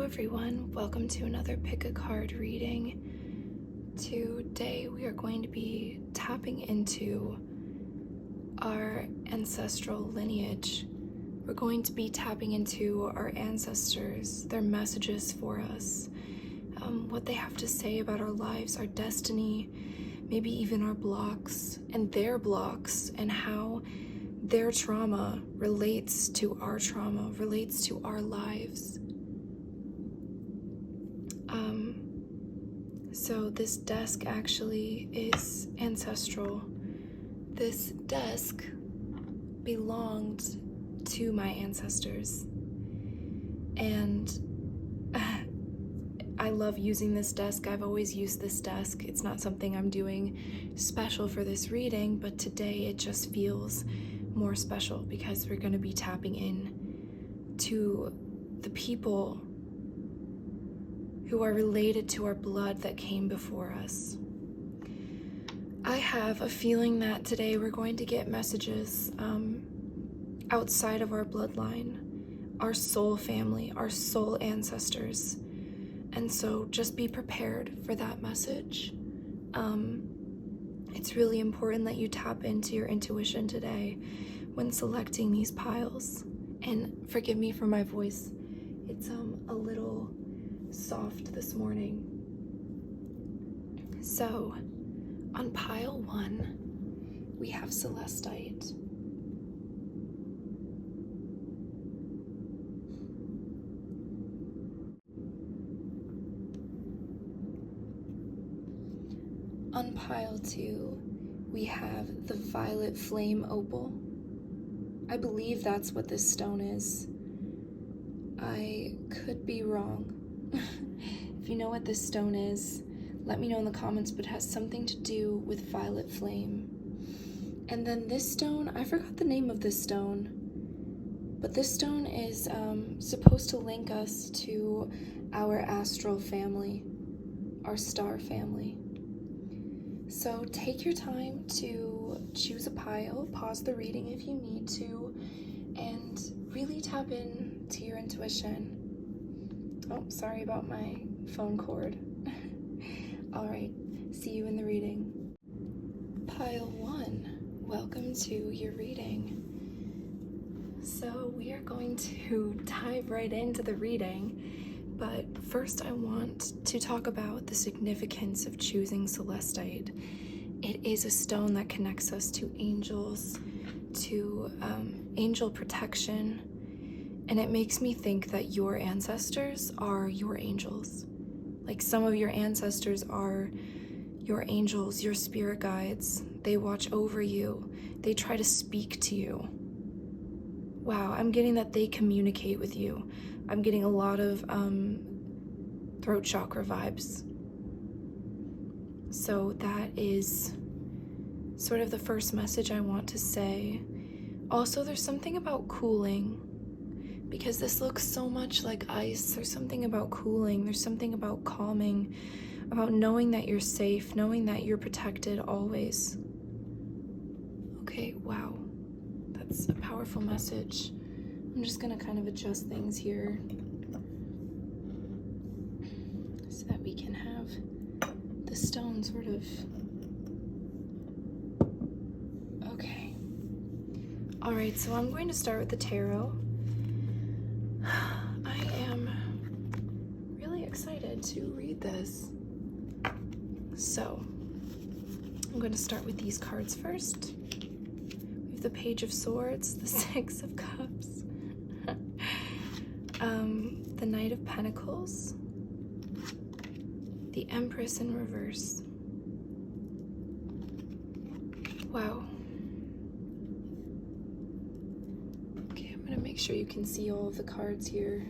everyone, welcome to another pick a card reading. Today we are going to be tapping into our ancestral lineage. We're going to be tapping into our ancestors, their messages for us, what they have to say about our lives, our destiny, maybe even our blocks and their blocks, and how their trauma relates to our trauma, relates to our lives. So this desk actually is ancestral. This desk belonged to my ancestors, and I love using this desk. I've always used this desk. It's not something I'm doing special for this reading, but today it just feels more special because we're going to be tapping in to the people who are related to our blood that came before us. I have a feeling that today we're going to get messages outside of our bloodline, our soul family, our soul ancestors. And so just be prepared for that message. It's really important that you tap into your intuition today when selecting these piles. And forgive me for my voice. It's a little soft this morning. So on pile 1, we have celestite. On pile 2, we have the violet flame opal. I believe that's what this stone is. I could be wrong. If you know what this stone is, let me know in the comments, but it has something to do with violet flame. And then this stone, I forgot the name of this stone, but this stone is supposed to link us to our astral family, our star family. So take your time to choose a pile, pause the reading if you need to, and really tap in to your intuition. Oh, sorry about my phone cord. All right, see you in the reading. Pile 1, welcome to your reading. So we are going to dive right into the reading, but first I want to talk about the significance of choosing celestite. It is a stone that connects us to angels, to angel protection, and it makes me think that your ancestors are your angels. Like some of your ancestors are your angels, your spirit guides. They watch over you. They try to speak to you. Wow, I'm getting that they communicate with you. I'm getting a lot of throat chakra vibes. So that is sort of the first message I want to say. Also, there's something about cooling, because this looks so much like ice. There's something about cooling. There's something about calming, about knowing that you're safe, knowing that you're protected always. Okay, wow. That's a powerful message. I'm just gonna kind of adjust things here so that we can have the stone sort of... Okay. All right, so I'm going to start with the tarot. I am really excited to read this. So, I'm going to start with these cards first. We have the Page of Swords, the Six of Cups, the Knight of Pentacles, the Empress in reverse. Wow. I'm gonna make sure you can see all of the cards here.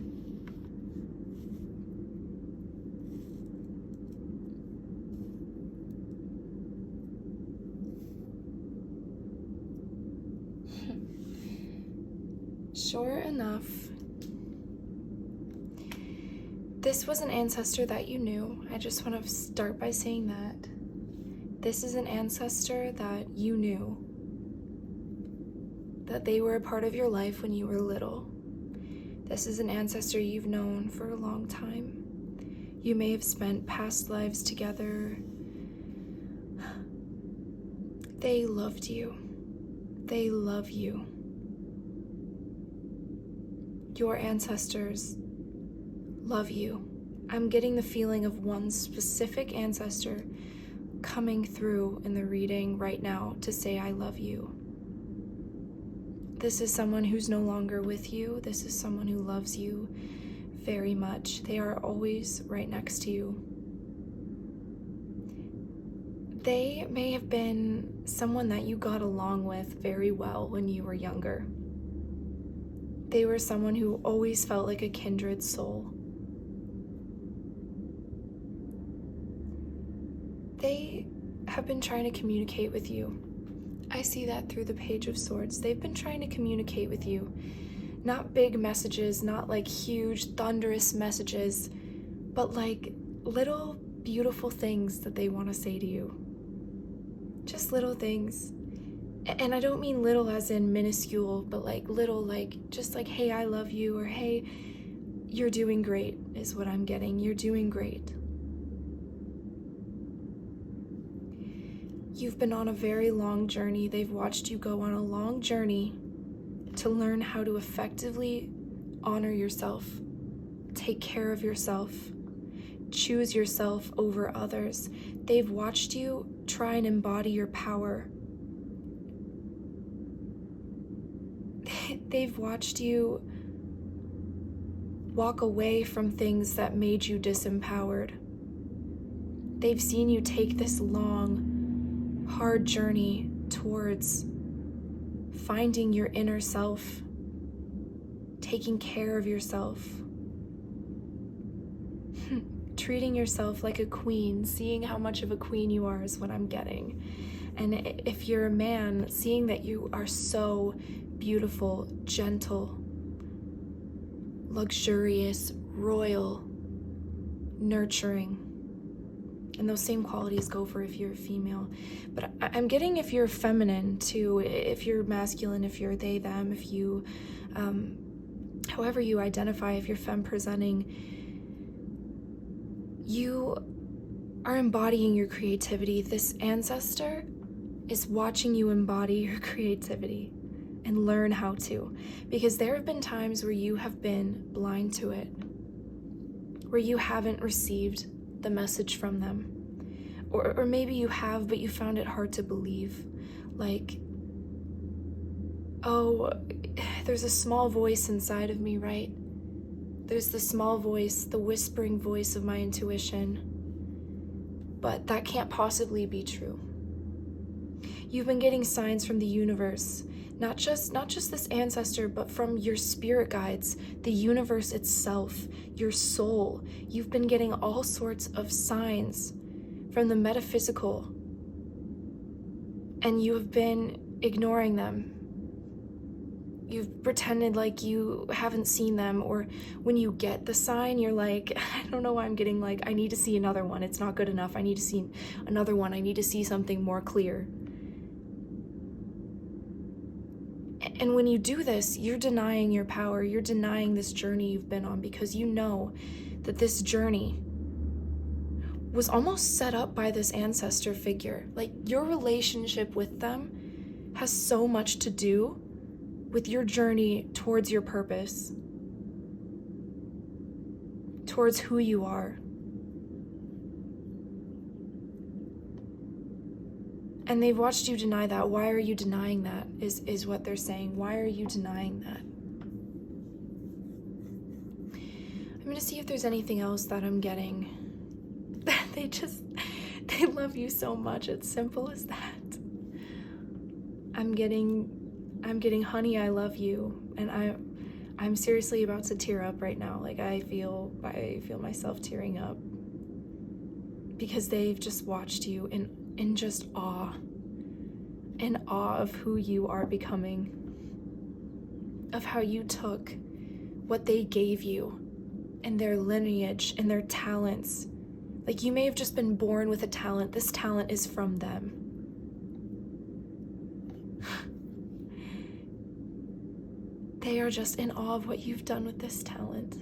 Sure enough, this was an ancestor that you knew. I just want to start by saying that. This is an ancestor that you knew, that they were a part of your life when you were little, This is an ancestor you've known for a long time. You may have spent past lives together. They loved you. They love you. Your ancestors love you. I'm getting the feeling of one specific ancestor coming through in the reading right now to say, I love you. This is someone who's no longer with you. This is someone who loves you very much. They are always right next to you. They may have been someone that you got along with very well when you were younger. They were someone who always felt like a kindred soul. They have been trying to communicate with you. I see that through the Page of Swords. They've been trying to communicate with you. Not big messages, not like huge, thunderous messages, but like little beautiful things that they want to say to you. Just little things. And I don't mean little as in minuscule, but like little, like just like, hey, I love you, or hey, you're doing great is what I'm getting. You're doing great. You've been on a very long journey. They've watched you go on a long journey to learn how to effectively honor yourself, take care of yourself, choose yourself over others. They've watched you try and embody your power. They've watched you walk away from things that made you disempowered. They've seen you take this long, hard journey towards finding your inner self, taking care of yourself, treating yourself like a queen, seeing how much of a queen you are is what I'm getting. And if you're a man, seeing that you are so beautiful, gentle, luxurious, royal, nurturing. And those same qualities go for if you're a female. But I'm getting if you're feminine too, if you're masculine, if you're they, them, if you, however you identify, if you're femme presenting, you are embodying your creativity. This ancestor is watching you embody your creativity and learn how to. Because there have been times where you have been blind to it, where you haven't received the message from them. Or maybe you have, but you found it hard to believe. Like, oh, there's a small voice inside of me, right? There's the small voice, the whispering voice of my intuition. But that can't possibly be true. You've been getting signs from the universe, not just this ancestor, but from your spirit guides, the universe itself, your soul. You've been getting all sorts of signs from the metaphysical, and you have been ignoring them. You've pretended like you haven't seen them, or when you get the sign, you're like, I don't know why I'm getting like, I need to see another one. It's not good enough. I need to see another one. I need to see something more clear. And when you do this, you're denying your power. You're denying this journey you've been on, because you know that this journey was almost set up by this ancestor figure. Like, your relationship with them has so much to do with your journey towards your purpose, towards who you are. And they've watched you deny that. Why are you denying that, is what they're saying. Why are you denying that? I'm gonna see if there's anything else that I'm getting. They love you so much. It's simple as that. I'm getting honey, I love you. And I'm seriously about to tear up right now. Like, I feel myself tearing up, because they've just watched you in just awe, in awe of who you are becoming, of how you took what they gave you and their lineage and their talents. Like, you may have just been born with a talent. This talent is from them. They are just in awe of what you've done with this talent.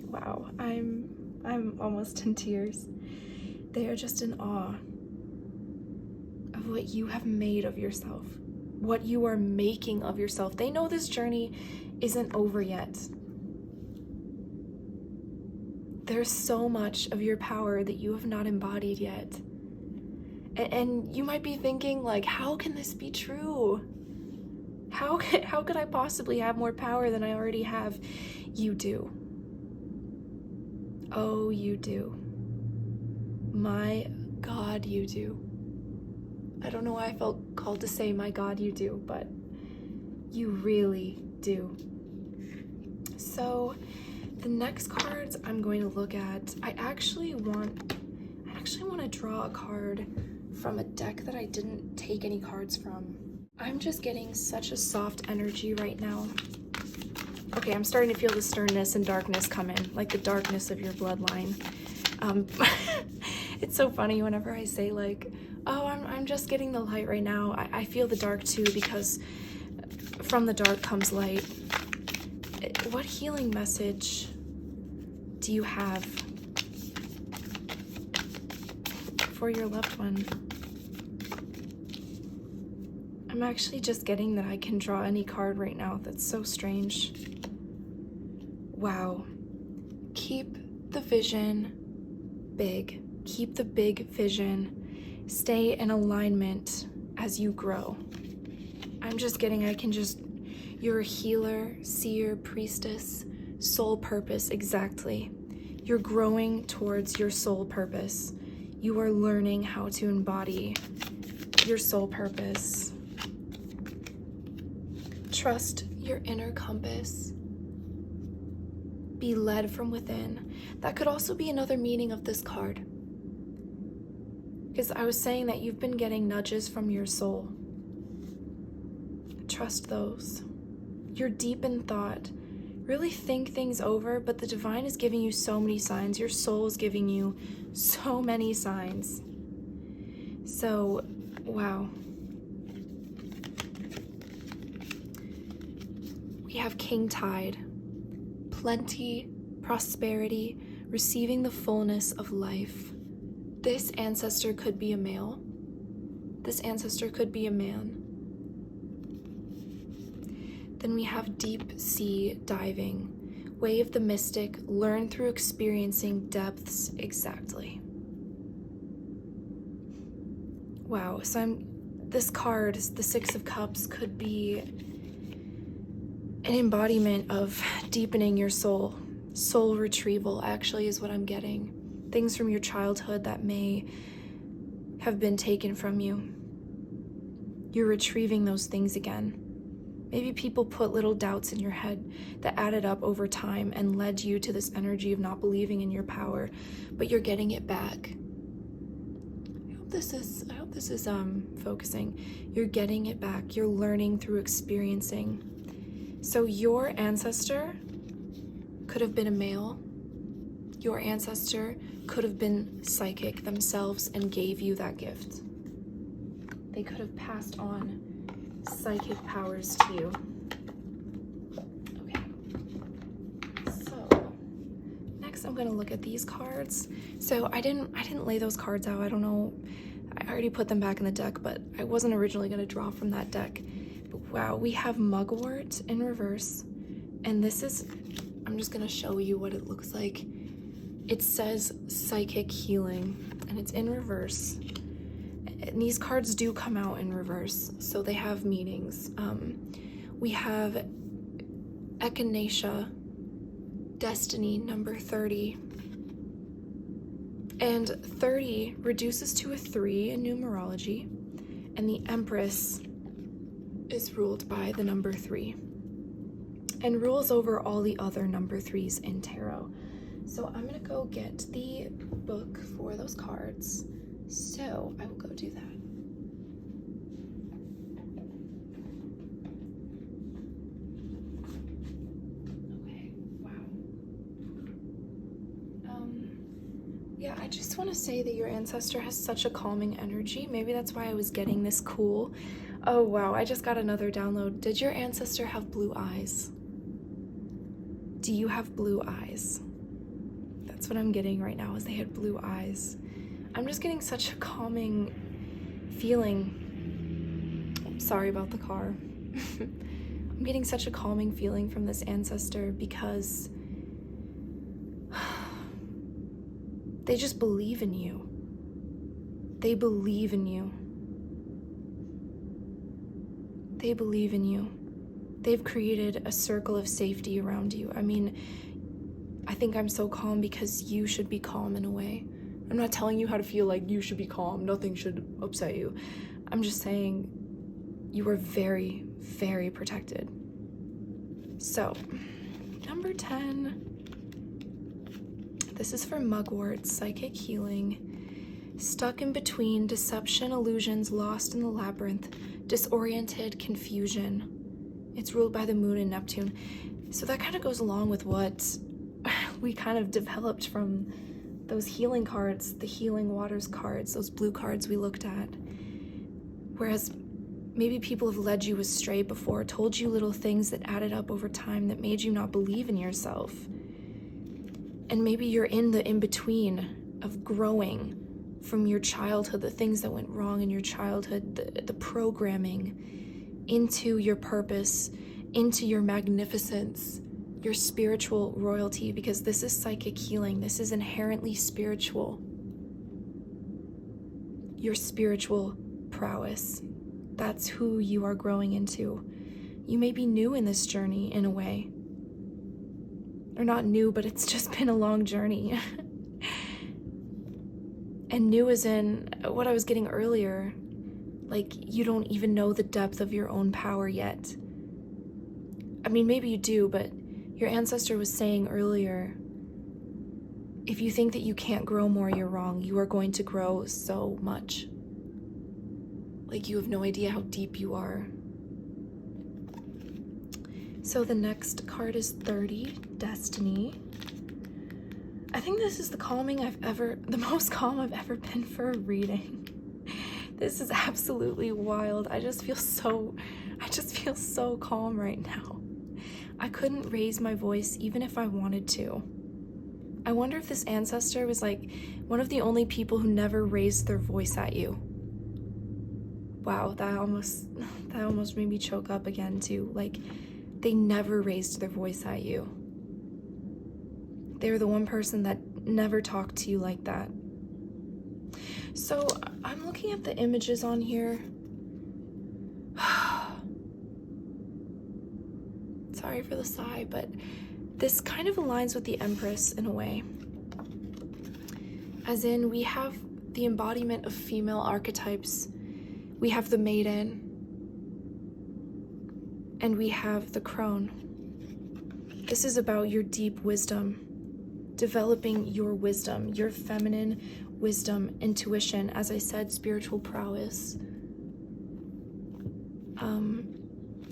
Wow, I'm almost in tears. They are just in awe of what you have made of yourself, what you are making of yourself. They know this journey isn't over yet. There's so much of your power that you have not embodied yet. And you might be thinking, like, how can this be true? How could I possibly have more power than I already have? You do. Oh, you do. My God, you do. I don't know why I felt called to say, my God, you do, but you really do. So the next cards I'm going to look at, I actually want to draw a card from a deck that I didn't take any cards from. I'm just getting such a soft energy right now. Okay, I'm starting to feel the sternness and darkness come in, like the darkness of your bloodline. It's so funny whenever I say, like, oh, I'm just getting the light right now. I feel the dark too, because from the dark comes light. What healing message do you have for your loved one? I'm actually just getting that I can draw any card right now. That's so strange. Wow. Keep the vision big. Keep the big vision. Stay in alignment as you grow. I'm just getting, you're a healer, seer, priestess, soul purpose, exactly. You're growing towards your soul purpose. You are learning how to embody your soul purpose. Trust your inner compass. Be led from within. That could also be another meaning of this card. Because I was saying that you've been getting nudges from your soul. Trust those. You're deep in thought. Really think things over, but the divine is giving you so many signs. Your soul is giving you so many signs. So, wow. We have King Tide. Plenty, prosperity, receiving the fullness of life. This ancestor could be a male. This ancestor could be a man. Then we have deep sea diving. Way of the mystic, learn through experiencing depths, exactly. Wow, so this card, the Six of Cups, could be an embodiment of deepening your soul. Soul retrieval actually is what I'm getting. Things from your childhood that may have been taken from you. You're retrieving those things again. Maybe people put little doubts in your head that added up over time and led you to this energy of not believing in your power, but you're getting it back. I hope this is focusing. You're getting it back. You're learning through experiencing. So your ancestor could have been a male. Your ancestor could have been psychic themselves and gave you that gift. They could have passed on psychic powers to you. Okay. So next I'm going to look at these cards. So I didn't lay those cards out. I don't know. I already put them back in the deck, but I wasn't originally going to draw from that deck. Wow, we have Mugwort in reverse, and this is, I'm just gonna show you what it looks like. It says psychic healing, and it's in reverse. And these cards do come out in reverse, so they have meanings. We have Echinacea, Destiny, number 30. And 30 reduces to a 3 in numerology, and the Empress is ruled by the number 3 and rules over all the other number 3s in tarot. So I'm gonna go get the book for those cards. So I will go do that. Okay, wow. Yeah, I just want to say that your ancestor has such a calming energy. Maybe that's why I was getting this cool. Oh wow, I just got another download. Did your ancestor have blue eyes? Do you have blue eyes? That's what I'm getting right now, is they had blue eyes. I'm just getting such a calming feeling. Sorry about the car. I'm getting such a calming feeling from this ancestor because they just believe in you. They believe in you. They believe in you. They've created a circle of safety around you. I mean, I think I'm so calm because you should be calm in a way. I'm not telling you how to feel like you should be calm. Nothing should upset you. I'm just saying you are very, very protected. So, number 10. This is for Mugwort, psychic healing. Stuck in between, deception, illusions, lost in the labyrinth, disoriented, confusion. It's ruled by the moon and Neptune. So that kind of goes along with what we kind of developed from those healing cards, the healing waters cards, those blue cards we looked at. Whereas maybe people have led you astray before, told you little things that added up over time that made you not believe in yourself. And maybe you're in the in-between of growing from your childhood, the things that went wrong in your childhood, the programming, into your purpose, into your magnificence, your spiritual royalty, because this is psychic healing. This is inherently spiritual. Your spiritual prowess. That's who you are growing into. You may be new in this journey in a way. Or not new, but it's just been a long journey. And new as in what I was getting earlier. Like, you don't even know the depth of your own power yet. I mean, maybe you do, but your ancestor was saying earlier, if you think that you can't grow more, you're wrong. You are going to grow so much. Like, you have no idea how deep you are. So the next card is 30, Destiny. I think this is the most calm I've ever been for a reading. This is absolutely wild. I just feel so calm right now. I couldn't raise my voice even if I wanted to. I wonder if this ancestor was like one of the only people who never raised their voice at you. Wow, that almost made me choke up again too. Like, they never raised their voice at you. They were the one person that never talked to you like that. So I'm looking at the images on here. Sorry for the sigh, but this kind of aligns with the Empress in a way. As in, we have the embodiment of female archetypes. We have the Maiden. And we have the Crone. This is about your deep wisdom. Developing your wisdom, your feminine wisdom, intuition, as I said, spiritual prowess.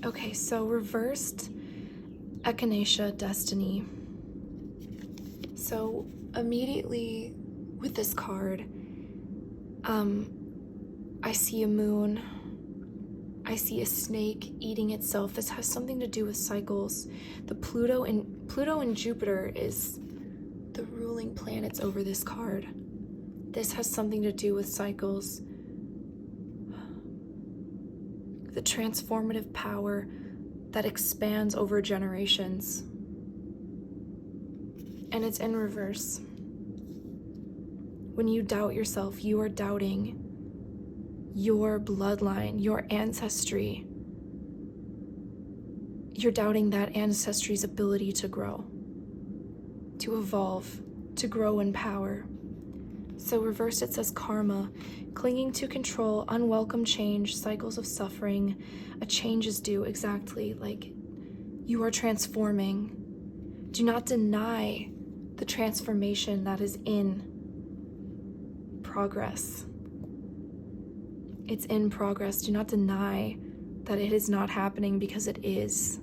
Okay, so reversed Echinacea, Destiny. So immediately with this card, I see a moon. I see a snake eating itself. This has something to do with cycles. The Pluto and Jupiter is the ruling planets over this card. This has something to do with cycles. The transformative power that expands over generations. And it's in reverse. When you doubt yourself, you are doubting your bloodline, your ancestry. You're doubting that ancestry's ability to grow, to evolve, to grow in power. So reversed, it says karma, clinging to control, unwelcome change, cycles of suffering. A change is due, exactly, like you are transforming. Do not deny the transformation that is in progress. It's in progress. Do not deny that it is not happening, because it is.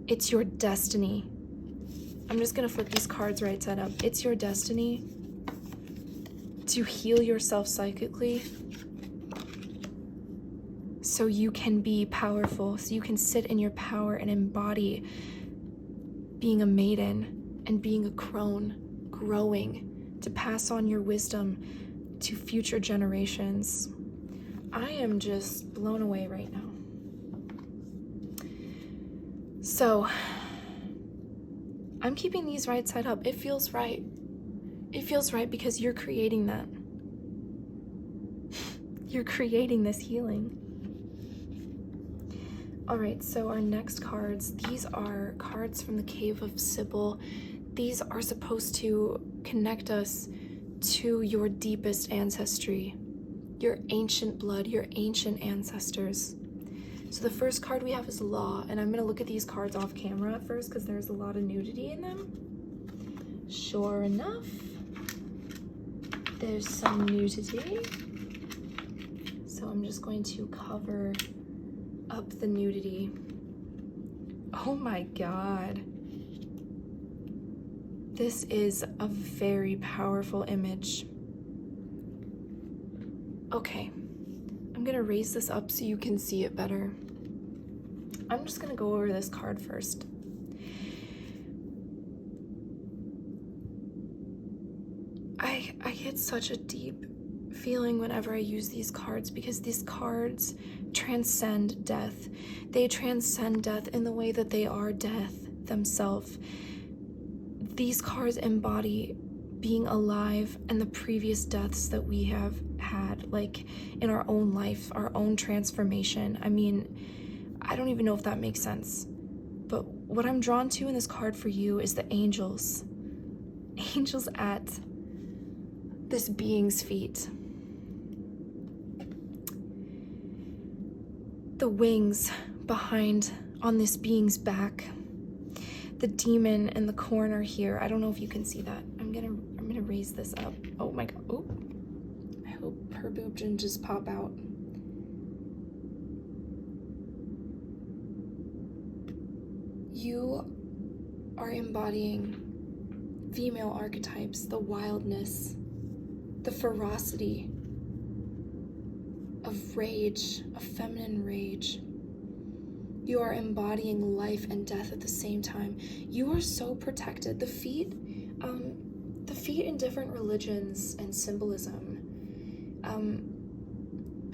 It's your destiny. I'm just gonna flip these cards right side up. It's your destiny to heal yourself psychically so you can be powerful, so you can sit in your power and embody being a maiden and being a crone, growing to pass on your wisdom to future generations. I am just blown away right now. So, I'm keeping these right side up. It feels right. It feels right because you're creating that. You're creating this healing. All right, so our next cards, these are cards from the Cave of Sybil. These are supposed to connect us to your deepest ancestry, your ancient blood, your ancient ancestors. So the first card we have is Law, and I'm going to look at these cards off camera at first because there's a lot of nudity in them. Sure enough, there's some nudity. So I'm just going to cover up the nudity. Oh my God. This is a very powerful image. Okay, I'm gonna raise this up so you can see it better. I'm just gonna go over this card first. I get such a deep feeling whenever I use these cards because these cards transcend death. They transcend death in the way that they are death themselves. These cards embody being alive and the previous deaths that we have had, like in our own life, our own transformation. I mean, I don't even know if that makes sense. But what I'm drawn to in this card for you is the angels. Angels at this being's feet. The wings behind on this being's back. The demon in the corner here. I don't know if you can see that. I'm gonna raise this up. Oh my God. Oh, I hope her boob didn't just pop out. You are embodying female archetypes, the wildness, the ferocity of rage, of feminine rage. You are embodying life and death at the same time. You are so protected. The feet in different religions and symbolism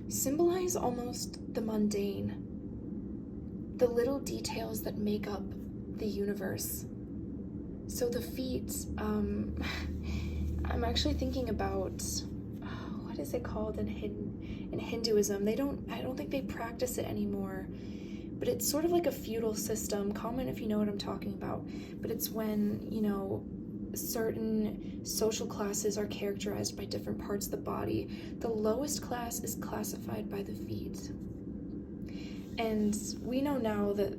symbolize almost the mundane, the little details that make up the universe. So the feet, I'm actually thinking about, what is it called in Hinduism? I don't think they practice it anymore. But it's sort of like a feudal system. Comment if you know what I'm talking about. But it's when, certain social classes are characterized by different parts of the body. The lowest class is classified by the feet. And we know now that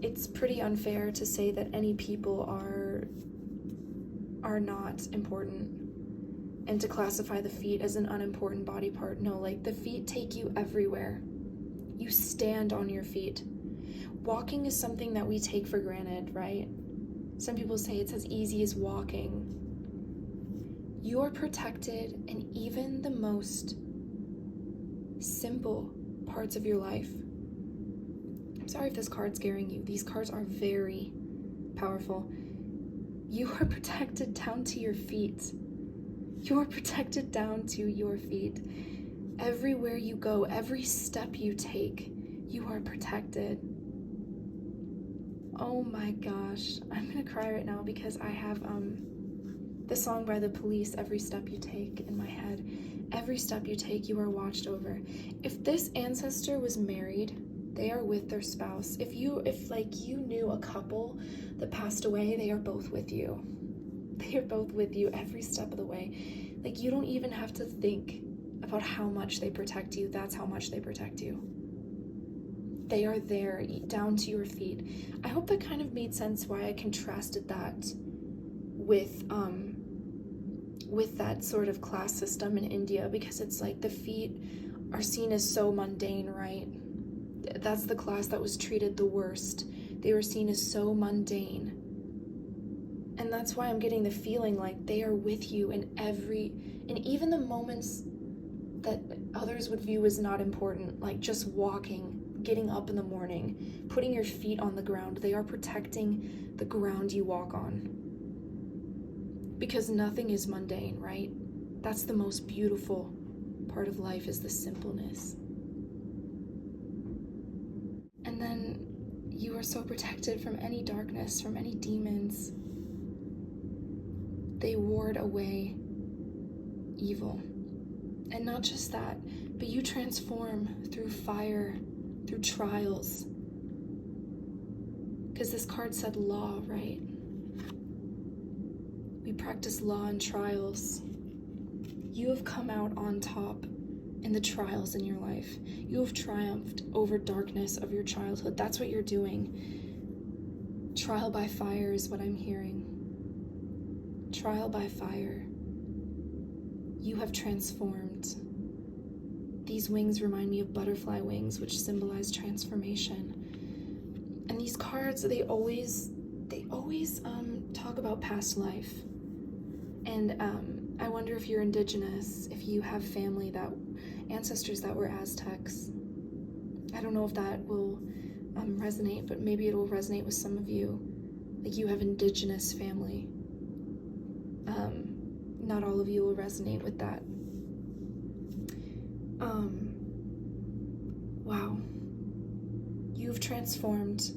it's pretty unfair to say that any people are not important and to classify the feet as an unimportant body part. No, like the feet take you everywhere. You stand on your feet. Walking is something that we take for granted, right? Some people say it's as easy as walking. You are protected in even the most simple parts of your life. I'm sorry if this card's scaring you. These cards are very powerful. You are protected down to your feet. You are protected down to your feet. Everywhere you go, every step you take, you are protected. Oh my gosh, I'm gonna cry right now because I have the song by The Police, Every Step You Take, in my head. Every step you take, you are watched over. If this ancestor was married, they are with their spouse. If you knew a couple that passed away, they are both with you. They are both with you every step of the way. Like, you don't even have to think about how much they protect you. That's how much they protect you. They are there, down to your feet. I hope that kind of made sense why I contrasted that with that sort of class system in India, because it's like the feet are seen as so mundane, right? That's the class that was treated the worst. They were seen as so mundane. And that's why I'm getting the feeling like they are with you in even the moments that others would view as not important, like just walking, getting up in the morning, putting your feet on the ground. They are protecting the ground you walk on. Because nothing is mundane, right? That's the most beautiful part of life, is the simpleness. And then you are so protected from any darkness, from any demons. They ward away evil. And not just that, but you transform through fire, through trials. Because this card said law, right? We practice law and trials. You have come out on top in the trials in your life. You have triumphed over darkness of your childhood. That's what you're doing. Trial by fire is what I'm hearing. Trial by fire. You have transformed. These wings remind me of butterfly wings, which symbolize transformation. And these cards, they always talk about past life. And I wonder if you're indigenous, if you have family ancestors that were Aztecs. I don't know if that will resonate, but maybe it will resonate with some of you. Like, you have indigenous family. Not all of you will resonate with that. Wow. You've transformed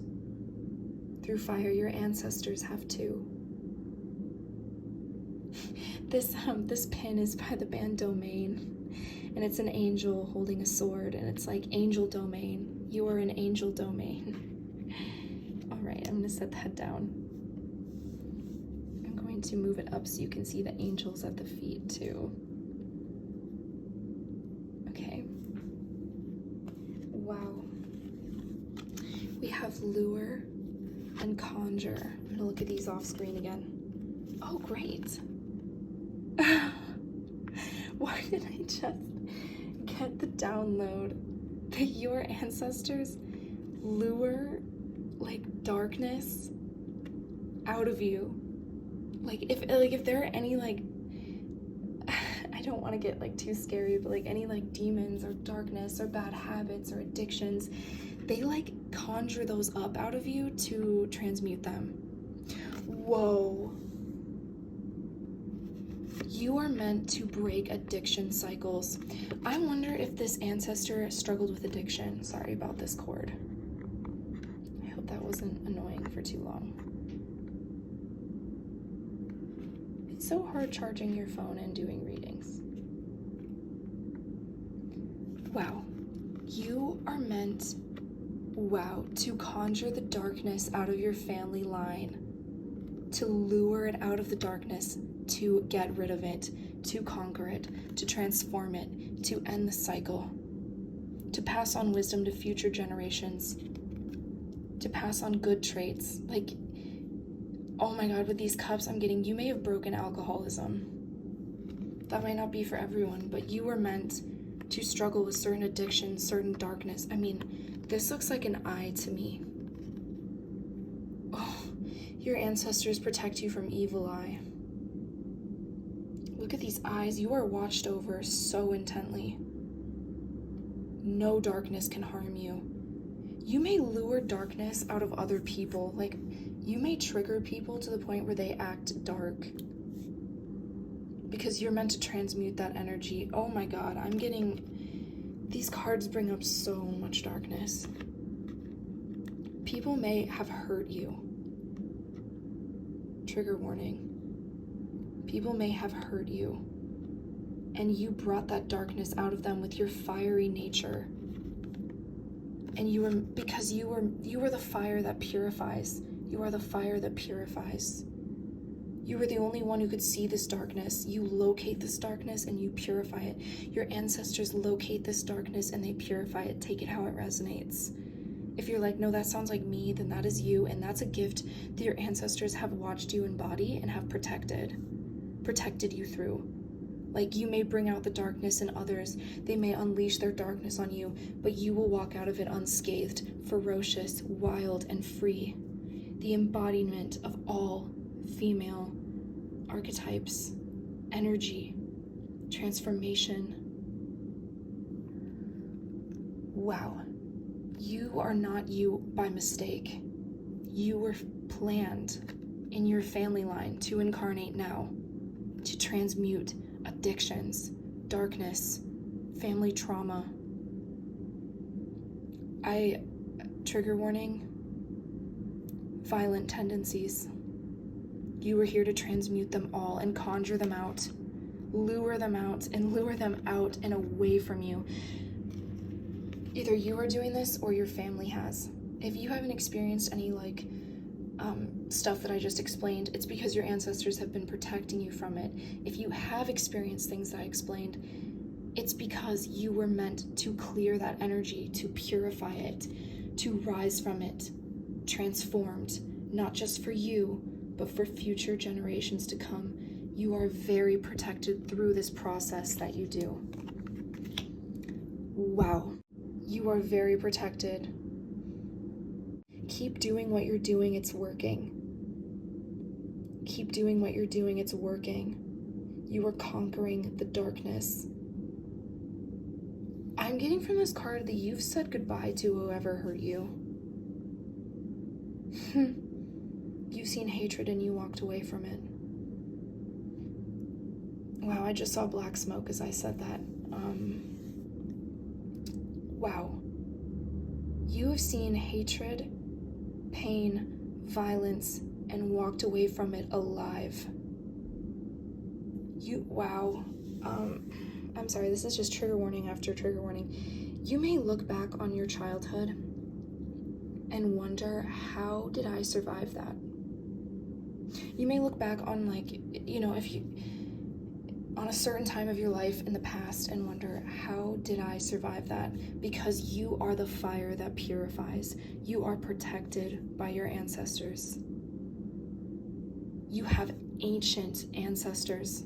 through fire. Your ancestors have too. This pin is by the band Domain, and it's an angel holding a sword, and it's like angel domain. You are an angel domain. All right, I'm gonna set that down. I'm going to move it up so you can see the angels at the feet too. Okay. Wow. We have lure and conjure. I'm gonna look at these off screen again. Oh, great. Why did I just get the download that your ancestors lure like darkness out of you? Like if there are any like I don't want to get like too scary, but like any like demons or darkness or bad habits or addictions, they like conjure those up out of you to transmute them. Whoa. You are meant to break addiction cycles. I wonder if this ancestor struggled with addiction. Sorry about this cord. I hope that wasn't annoying for too long. It's so hard charging your phone and doing readings. Wow. You are meant, to conjure the darkness out of your family line, to lure it out of the darkness, to get rid of it, to conquer it, to transform it, to end the cycle, to pass on wisdom to future generations, to pass on good traits. Like, oh my God, with these cups I'm getting, you may have broken alcoholism. That might not be for everyone, but you were meant to struggle with certain addictions, certain darkness. I mean, this looks like an eye to me. Oh, your ancestors protect you from evil eye. Look at these eyes. You are watched over so intently. No darkness can harm you. You may lure darkness out of other people. Like, you may trigger people to the point where they act dark. Because you're meant to transmute that energy. Oh my God, I'm getting... These cards bring up so much darkness. People may have hurt you. Trigger warning. People may have hurt you, and you brought that darkness out of them with your fiery nature. And you were the fire that purifies. You are the fire that purifies. You were the only one who could see this darkness. You locate this darkness and you purify it. Your ancestors locate this darkness and they purify it. Take it how it resonates. If you're like, no, that sounds like me, then that is you, and that's a gift that your ancestors have watched you embody and have protected you through. Like, you may bring out the darkness in others, they may unleash their darkness on you, but you will walk out of it unscathed, ferocious, wild, and free. The embodiment of all female archetypes, energy, transformation, Wow. You are not you by mistake. You were planned in your family line to incarnate now, to transmute addictions, darkness, family trauma. Trigger warning, violent tendencies. You were here to transmute them all and conjure them out, lure them out and away from you. Either you are doing this or your family has. If you haven't experienced any stuff that I just explained, it's because your ancestors have been protecting you from it. If you have experienced things that I explained, it's because you were meant to clear that energy, to purify it, to rise from it, transformed, not just for you, but for future generations to come. You are very protected through this process that you do. Wow, you are very protected. Keep doing what you're doing, it's working. Keep doing what you're doing, it's working. You are conquering the darkness. I'm getting from this card that you've said goodbye to whoever hurt you. You've seen hatred and you walked away from it. Wow, I just saw black smoke as I said that. Wow. You have seen hatred, pain, violence, and walked away from it alive. Wow. I'm sorry, this is just trigger warning after trigger warning. You may look back on your childhood and wonder, how did I survive that? You may look back on on a certain time of your life in the past and wonder, how did I survive that? Because you are the fire that purifies. You are protected by your ancestors. You have ancient ancestors.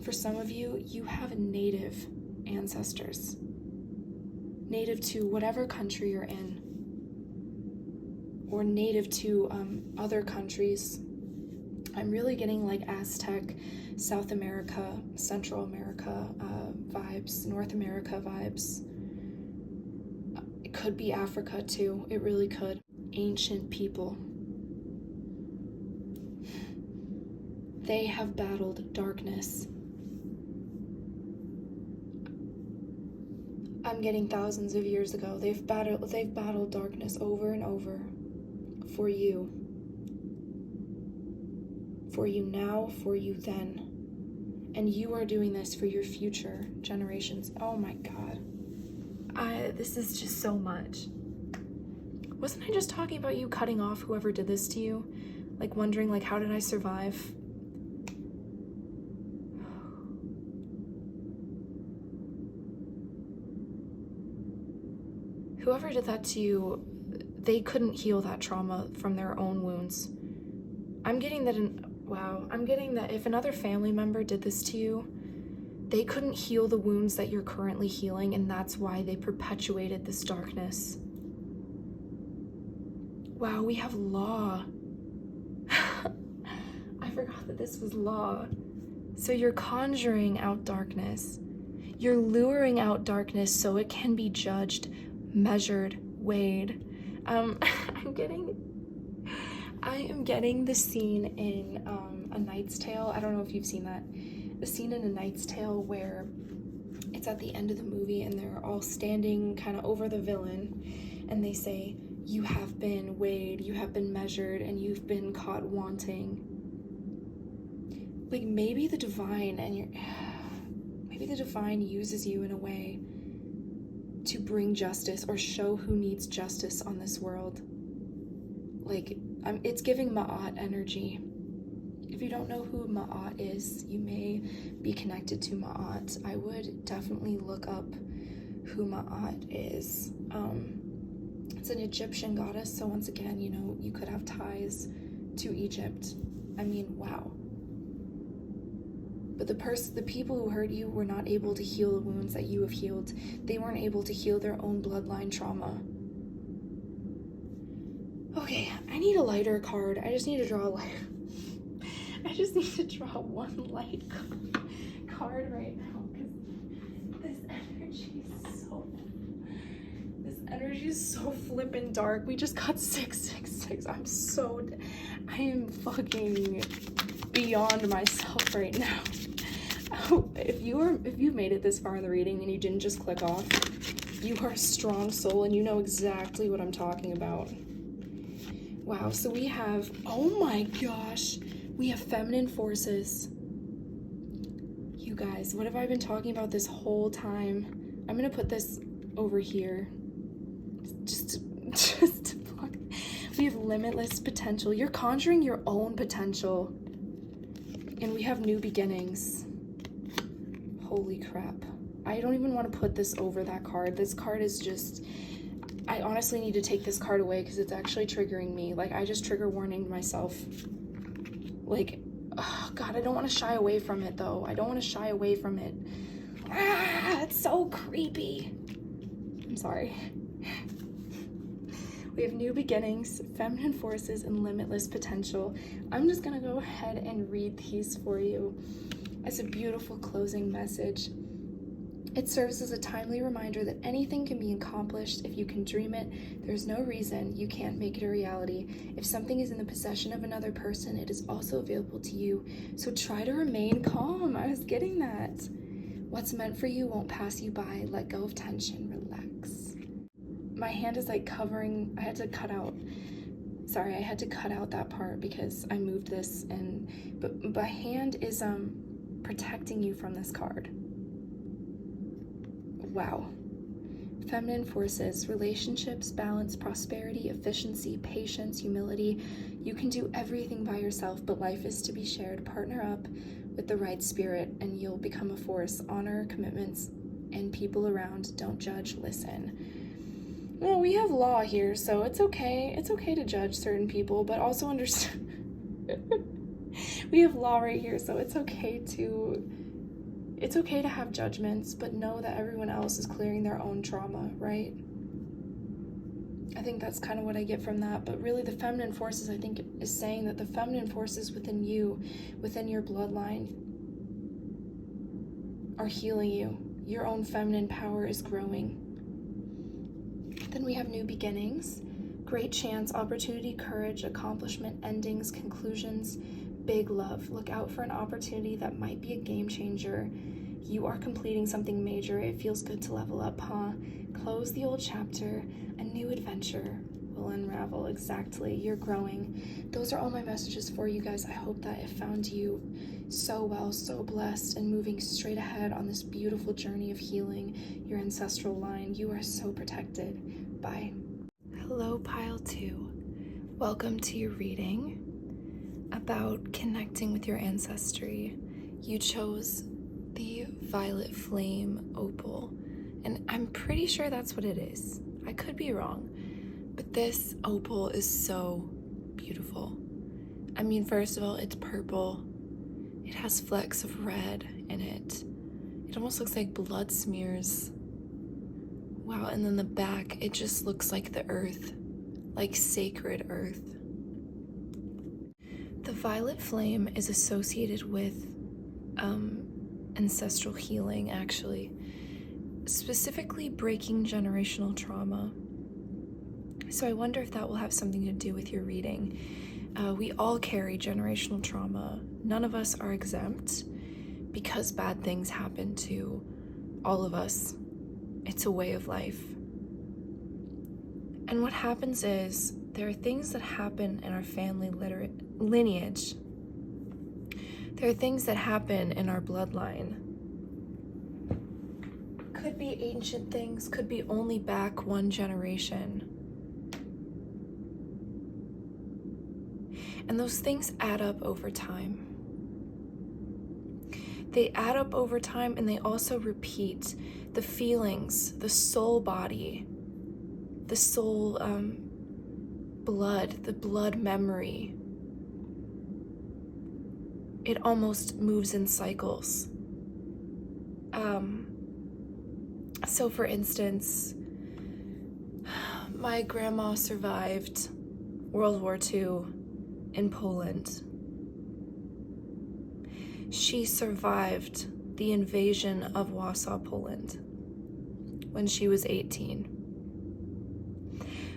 For some of you, you have native ancestors. Native to whatever country you're in, or native to other countries. I'm really getting like Aztec, South America, Central America vibes, North America vibes. It could be Africa too, it really could. Ancient people. They have battled darkness. I'm getting thousands of years ago. They've battled darkness over and over for you. For you now, for you then. And you are doing this for your future generations. Oh my God. This is just so much. Wasn't I just talking about you cutting off whoever did this to you? Like wondering, like, how did I survive? Whoever did that to you, they couldn't heal that trauma from their own wounds. I'm getting that if another family member did this to you, they couldn't heal the wounds that you're currently healing, and that's why they perpetuated this darkness. Wow, we have law. I forgot that this was law. So you're conjuring out darkness. You're luring out darkness so it can be judged, measured, weighed. I am getting the scene in A Knight's Tale. I don't know if you've seen that. The scene in A Knight's Tale where it's at the end of the movie and they're all standing kind of over the villain and they say, you have been weighed, you have been measured, and you've been caught wanting. Like maybe the divine uses you in a way to bring justice or show who needs justice on this world. Like, it's giving Ma'at energy. If you don't know who Ma'at is, you may be connected to Ma'at. I would definitely look up who Ma'at is. It's an Egyptian goddess, so once again, you could have ties to Egypt. I mean, wow. But the people who hurt you were not able to heal the wounds that you have healed. They weren't able to heal their own bloodline trauma. Okay, I need a lighter card. I just need to draw one light card right now because this energy is energy is so flippin' dark. We just got 666. I am fucking beyond myself right now. Oh, if you've made it this far in the reading and you didn't just click off, you are a strong soul and you know exactly what I'm talking about. Wow, so we have, oh my gosh, we have feminine forces. You guys, what have I been talking about this whole time? I'm gonna put this over here. Just to block. We have limitless potential. You're conjuring your own potential. And we have new beginnings. Holy crap. I don't even want to put this over that card. This card is just, I honestly need to take this card away because it's actually triggering me. Like, I just trigger warninged myself. Like, oh God, I don't want to shy away from it though. I don't want to shy away from it. Ah, it's so creepy. I'm sorry. We have new beginnings, feminine forces, and limitless potential. I'm just gonna go ahead and read these for you as a beautiful closing message. It serves as a timely reminder that anything can be accomplished if you can dream it. There's no reason you can't make it a reality. If something is in the possession of another person, it is also available to you. So try to remain calm. I was getting that. What's meant for you won't pass you by. Let go of tension. Relax. My hand is like covering, I had to cut out that part because I moved this, but my hand is protecting you from this card. Wow. Feminine forces, relationships, balance, prosperity, efficiency, patience, humility. You can do everything by yourself, but life is to be shared. Partner up with the right spirit and you'll become a force. Honor commitments and people around. Don't judge, listen. Well, we have law here, so it's okay. It's okay to judge certain people, but also understand. We have law right here, so it's okay to have judgments, but know that everyone else is clearing their own trauma, right? I think that's kind of what I get from that, but really the feminine forces, I think, is saying that the feminine forces within you, within your bloodline, are healing you. Your own feminine power is growing. Then we have new beginnings, great chance, opportunity, courage, accomplishment, endings, conclusions, big love. Look out for an opportunity that might be a game changer. You are completing something major. It feels good to level up, huh? Close the old chapter. A new adventure will unravel. Exactly. You're growing. Those are all my messages for you guys. I hope that it found you so well, so blessed, and moving straight ahead on this beautiful journey of healing your ancestral line. You are so protected. Bye. Hello, Pile 2. Welcome to your reading about connecting with your ancestry. You chose the Violet Flame Opal, and I'm pretty sure that's what it is. I could be wrong, but this opal is so beautiful. I mean, first of all, it's purple. It has flecks of red in it. It almost looks like blood smears. Wow, and then the back, it just looks like the earth, like sacred earth. The violet flame is associated with ancestral healing, actually, specifically breaking generational trauma. So I wonder if that will have something to do with your reading. We all carry generational trauma. None of us are exempt because bad things happen to all of us. It's a way of life. And what happens is there are things that happen in our family lineage. There are things that happen in our bloodline. Could be ancient things, could be only back one generation. And those things add up over time. They add up over time, and they also repeat the feelings, the soul body, the soul blood, the blood memory. It almost moves in cycles. So for instance, my grandma survived World War II in Poland. She survived the invasion of Warsaw, Poland when she was 18.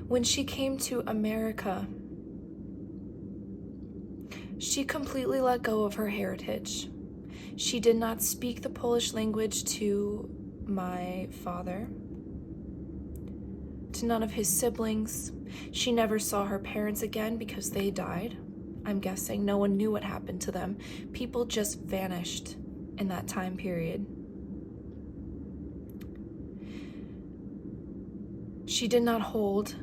When she came to America, she completely let go of her heritage. She did not speak the Polish language to my father, to none of his siblings. She never saw her parents again because they died. I'm guessing no one knew what happened to them. People just vanished in that time period. She did not hold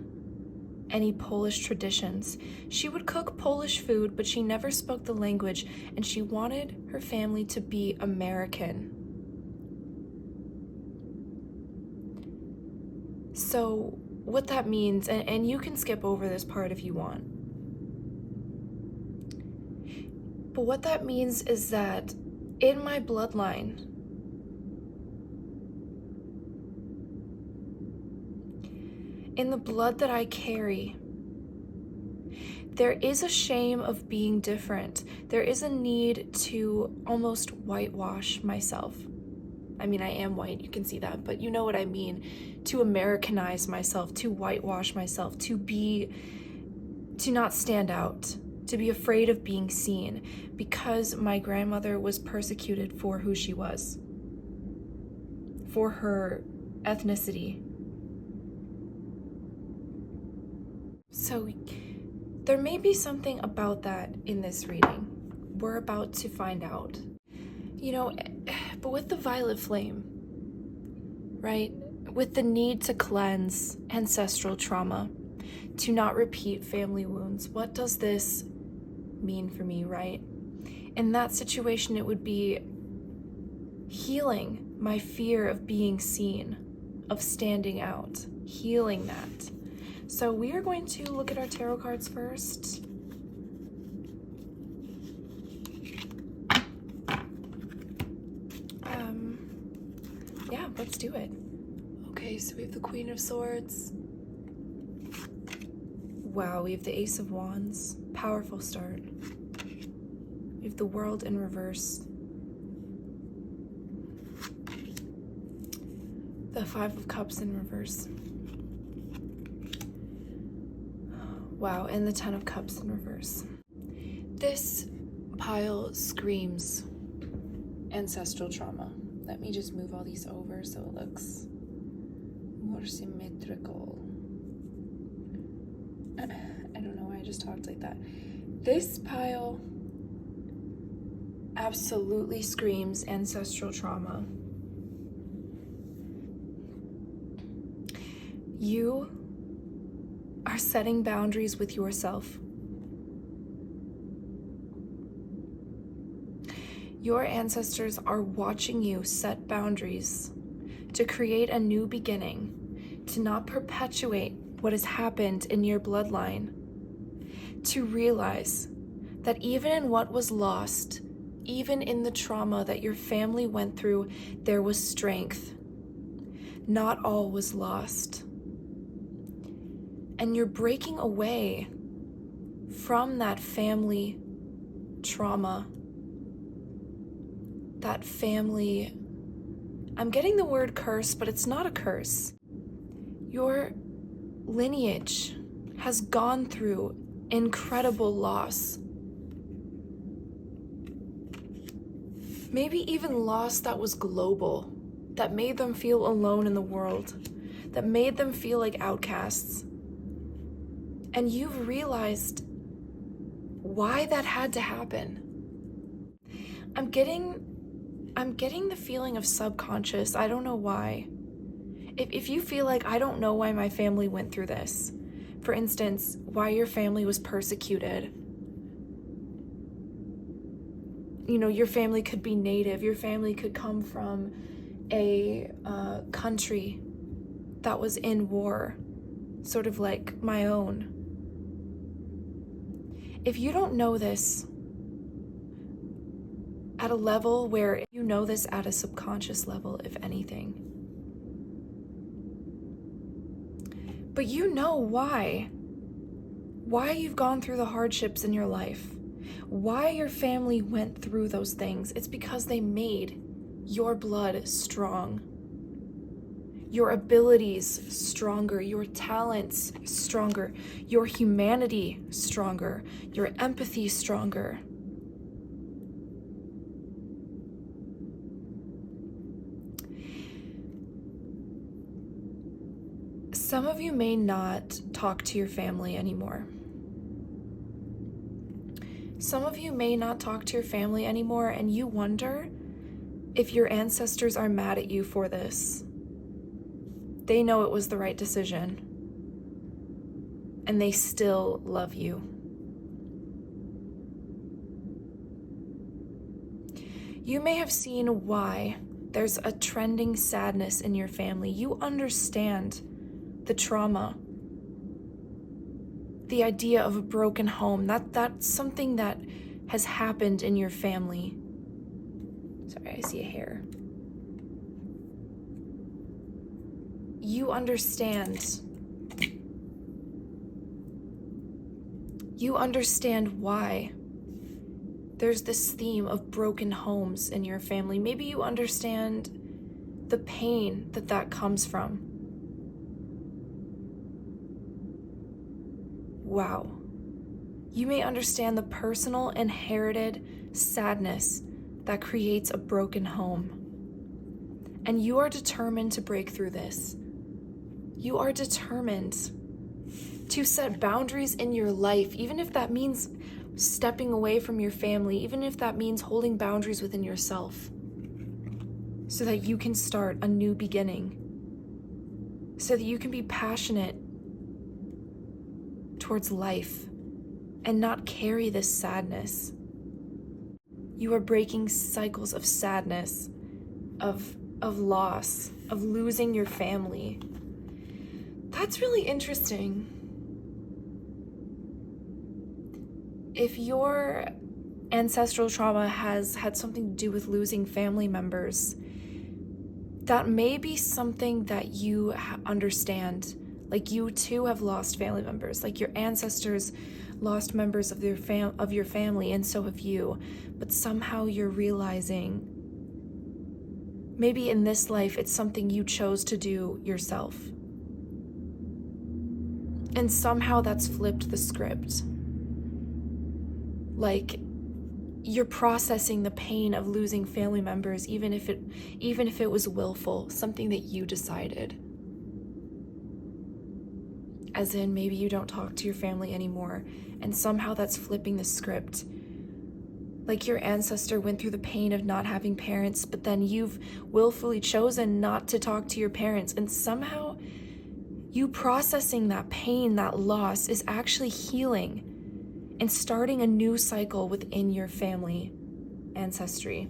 any Polish traditions. She would cook Polish food, but she never spoke the language, and she wanted her family to be American. So what that means, and you can skip over this part if you want, but what that means is that in my bloodline, in the blood that I carry, there is a shame of being different. There is a need to almost whitewash myself. I mean, I am white, you can see that, but you know what I mean. To Americanize myself, to whitewash myself, to not stand out, to be afraid of being seen, because my grandmother was persecuted for who she was, for her ethnicity. So there may be something about that in this reading. We're about to find out. You know, but with the violet flame, right? With the need to cleanse ancestral trauma, to not repeat family wounds, what does this mean for me, right? In that situation, it would be healing my fear of being seen, of standing out, healing that. So we are going to look at our tarot cards first. Yeah, let's do it. Okay, so we have the Queen of Swords. Wow, we have the Ace of Wands. Powerful start. We have the World in reverse. The Five of Cups in reverse. Wow, and the Ten of Cups in reverse. This pile screams ancestral trauma. Let me just move all these over so it looks more symmetrical. I don't know why I just talked like that. This pile absolutely screams ancestral trauma. You are setting boundaries with yourself. Your ancestors are watching you set boundaries to create a new beginning, to not perpetuate what has happened in your bloodline, to realize that even in what was lost, even in the trauma that your family went through, there was strength. Not all was lost. And you're breaking away from that family trauma, that family, I'm getting the word curse, but it's not a curse. Your lineage has gone through incredible loss. Maybe even loss that was global, that made them feel alone in the world, that made them feel like outcasts. And you've realized why that had to happen. I'm getting the feeling of subconscious. I don't know why. If you feel like, I don't know why my family went through this, for instance, why your family was persecuted. You know, your family could be native, your family could come from a country that was in war, sort of like my own. If you don't know this at a level where you know this at a subconscious level, if anything, but you know why you've gone through the hardships in your life, why your family went through those things, it's because they made your blood strong. your abilities stronger, your talents stronger, your humanity stronger, your empathy stronger. Some of you may not talk to your family anymore. Some of you may not talk to your family anymore, and you wonder if your ancestors are mad at you for this. They know it was the right decision, and they still love you. You may have seen why there's a trending sadness in your family. You understand the trauma, the idea of a broken home. That's something that has happened in your family. Sorry, I see a hair. You understand. You understand why there's this theme of broken homes in your family. Maybe you understand the pain that comes from. Wow. You may understand the personal inherited sadness that creates a broken home. And you are determined to break through this. You are determined to set boundaries in your life, even if that means stepping away from your family, even if that means holding boundaries within yourself, so that you can start a new beginning, so that you can be passionate towards life and not carry this sadness. You are breaking cycles of sadness, of loss, of losing your family. That's really interesting. If your ancestral trauma has had something to do with losing family members, that may be something that you understand. Like, you too have lost family members, like your ancestors lost members of your family, and so have you. But somehow you're realizing maybe in this life it's something you chose to do yourself. And somehow that's flipped the script. Like, you're processing the pain of losing family members, even if it was willful, something that you decided. As in, maybe you don't talk to your family anymore, and somehow that's flipping the script. Like, your ancestor went through the pain of not having parents, but then you've willfully chosen not to talk to your parents, and somehow you processing that pain, that loss, is actually healing and starting a new cycle within your family ancestry.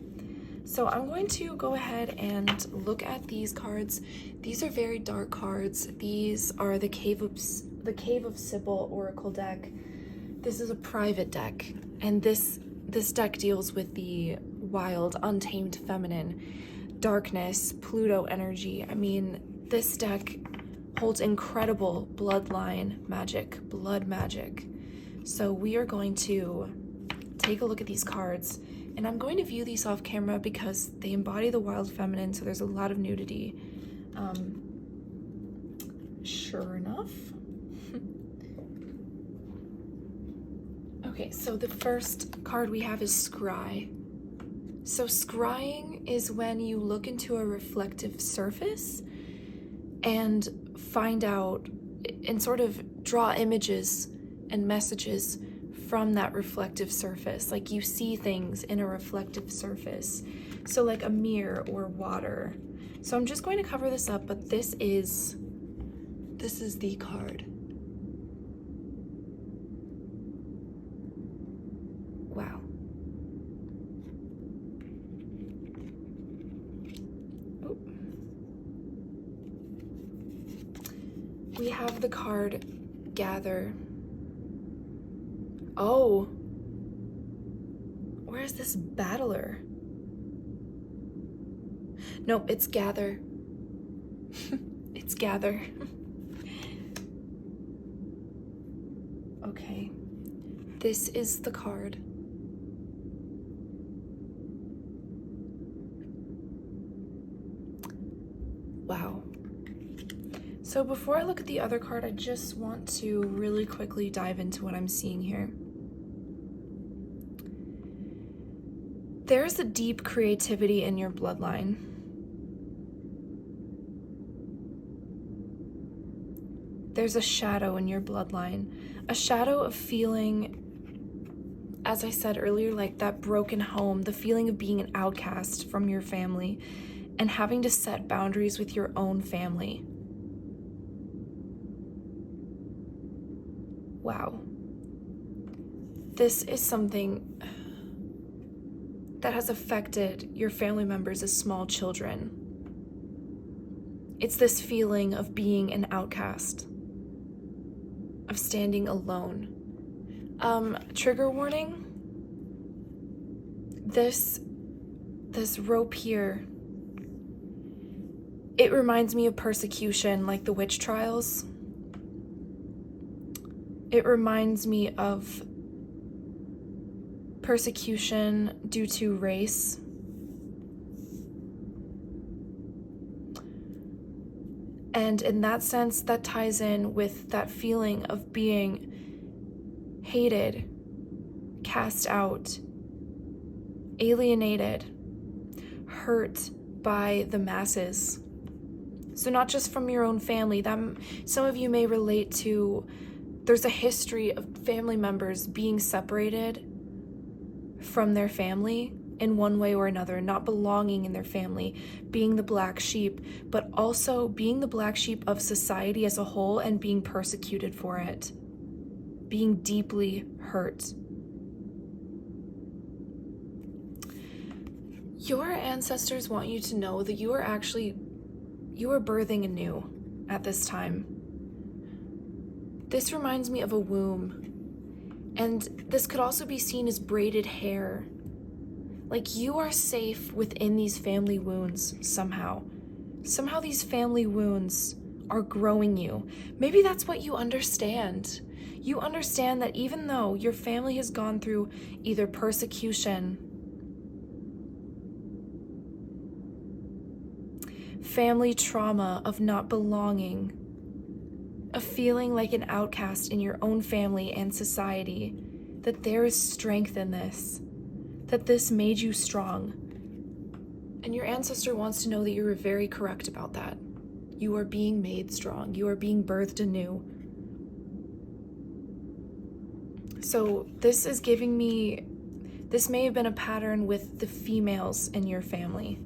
So I'm going to go ahead and look at these cards. These are very dark cards. These are the Cave of Sybil Oracle deck. This is a private deck, and this deck deals with the wild, untamed feminine, darkness, Pluto energy. I mean, this deck holds incredible bloodline magic, blood magic. So we are going to take a look at these cards, and I'm going to view these off camera because they embody the wild feminine, so there's a lot of nudity. Sure enough. Okay, so the first card we have is Scry. So scrying is when you look into a reflective surface and find out and sort of draw images and messages from that reflective surface. Like, you see things in a reflective surface. So like a mirror or water. So I'm just going to cover this up, but this is the card. Wow. Oh. We have the card Gather. Oh, where's this battler? Nope, it's Gather. It's Gather. Okay, this is the card. Wow. So before I look at the other card, I just want to really quickly dive into what I'm seeing here. There's a deep creativity in your bloodline. There's a shadow in your bloodline, a shadow of feeling, as I said earlier, like that broken home, the feeling of being an outcast from your family and having to set boundaries with your own family. Wow. This is something that has affected your family members as small children. It's this feeling of being an outcast, of standing alone. Trigger warning. This rope here, it reminds me of persecution, like the witch trials. It reminds me of persecution due to race. And in that sense, that ties in with that feeling of being hated, cast out, alienated, hurt by the masses. So not just from your own family. Some of you may relate to, there's a history of family members being separated from their family in one way or another, not belonging in their family, being the black sheep, but also being the black sheep of society as a whole and being persecuted for it, being deeply hurt. Your ancestors want you to know that you are birthing anew at this time. This reminds me of a womb. And this could also be seen as braided hair. Like you are safe within these family wounds somehow. Somehow these family wounds are growing you. Maybe that's what you understand. You understand that even though your family has gone through either persecution, family trauma of not belonging, of feeling like an outcast in your own family and society, that there is strength in this, that this made you strong. And your ancestor wants to know that you were very correct about that. You are being made strong. You are being birthed anew. So this is giving me, this may have been a pattern with the females in your family.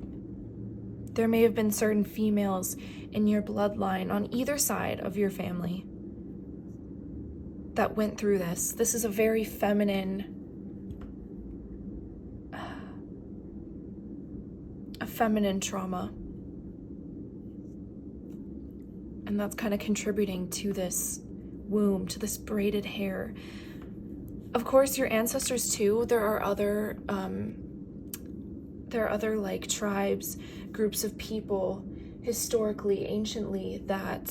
There may have been certain females in your bloodline on either side of your family that went through this. This is a very feminine, trauma. And that's kind of contributing to this womb, to this braided hair. Of course, your ancestors too, there are other like tribes, groups of people, historically, anciently, that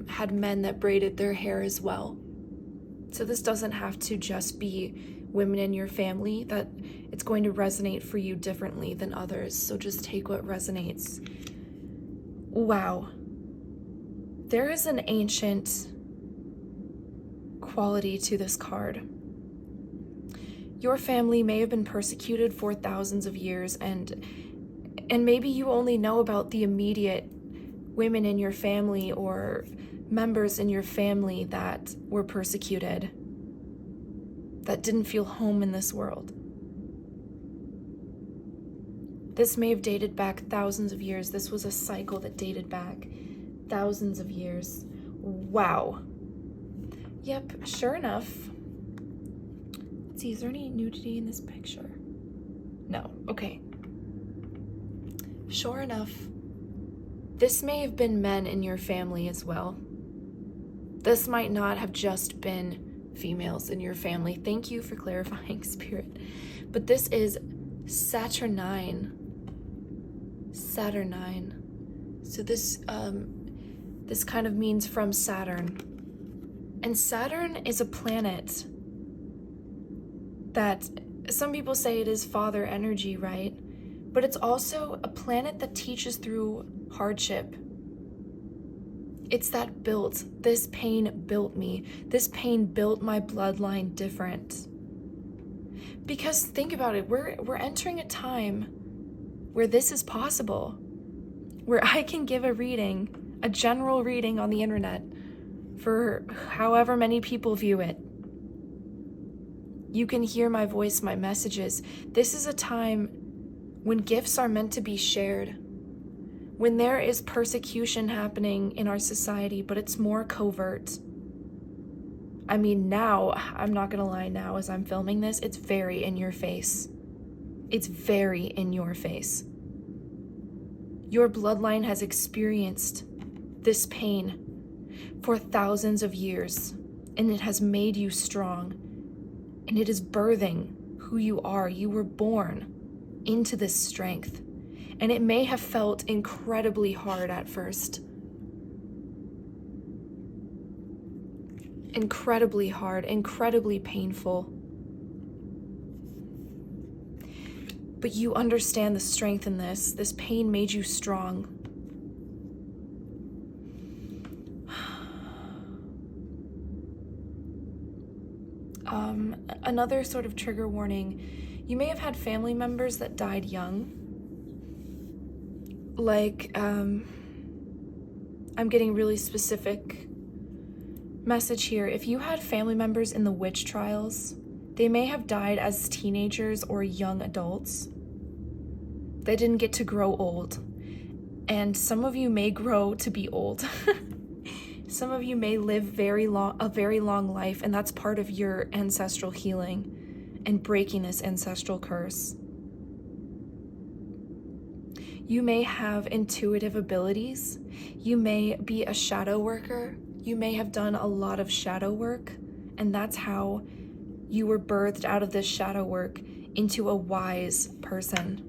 had men that braided their hair as well. So this doesn't have to just be women in your family, that it's going to resonate for you differently than others. So just take what resonates. Wow. There is an ancient quality to this card. Your family may have been persecuted for thousands of years, and maybe you only know about the immediate women in your family or members in your family that were persecuted, that didn't feel home in this world. This may have dated back thousands of years. This was a cycle that dated back thousands of years. Wow. Yep, sure enough. Let's see, is there any nudity in this picture? No, okay. Sure enough, this may have been men in your family as well. This might not have just been females in your family. Thank you for clarifying, Spirit. But this is Saturnine. So this kind of means from Saturn. And Saturn is a planet that some people say it is father energy, right? But it's also a planet that teaches through hardship. It's that this pain built me. This pain built my bloodline different. Because think about it, we're entering a time where this is possible, where I can give a general reading on the internet for however many people view it. You can hear my voice, my messages. This is a time when gifts are meant to be shared, when there is persecution happening in our society, but it's more covert. I mean, now, I'm not gonna lie, now as I'm filming this, it's very in your face. It's very in your face. Your bloodline has experienced this pain for thousands of years, and it has made you strong, and it is birthing who you are. You were born into this strength, and it may have felt incredibly hard at first. Incredibly hard, incredibly painful. But you understand the strength in this. This pain made you strong. Another sort of trigger warning. You may have had family members that died young. Like, I'm getting really specific message here. If you had family members in the witch trials, they may have died as teenagers or young adults. They didn't get to grow old. And some of you may grow to be old. Some of you may live a very long life, and that's part of your ancestral healing and breaking this ancestral curse. You may have intuitive abilities. You may be a shadow worker. You may have done a lot of shadow work, and that's how you were birthed out of this shadow work into a wise person.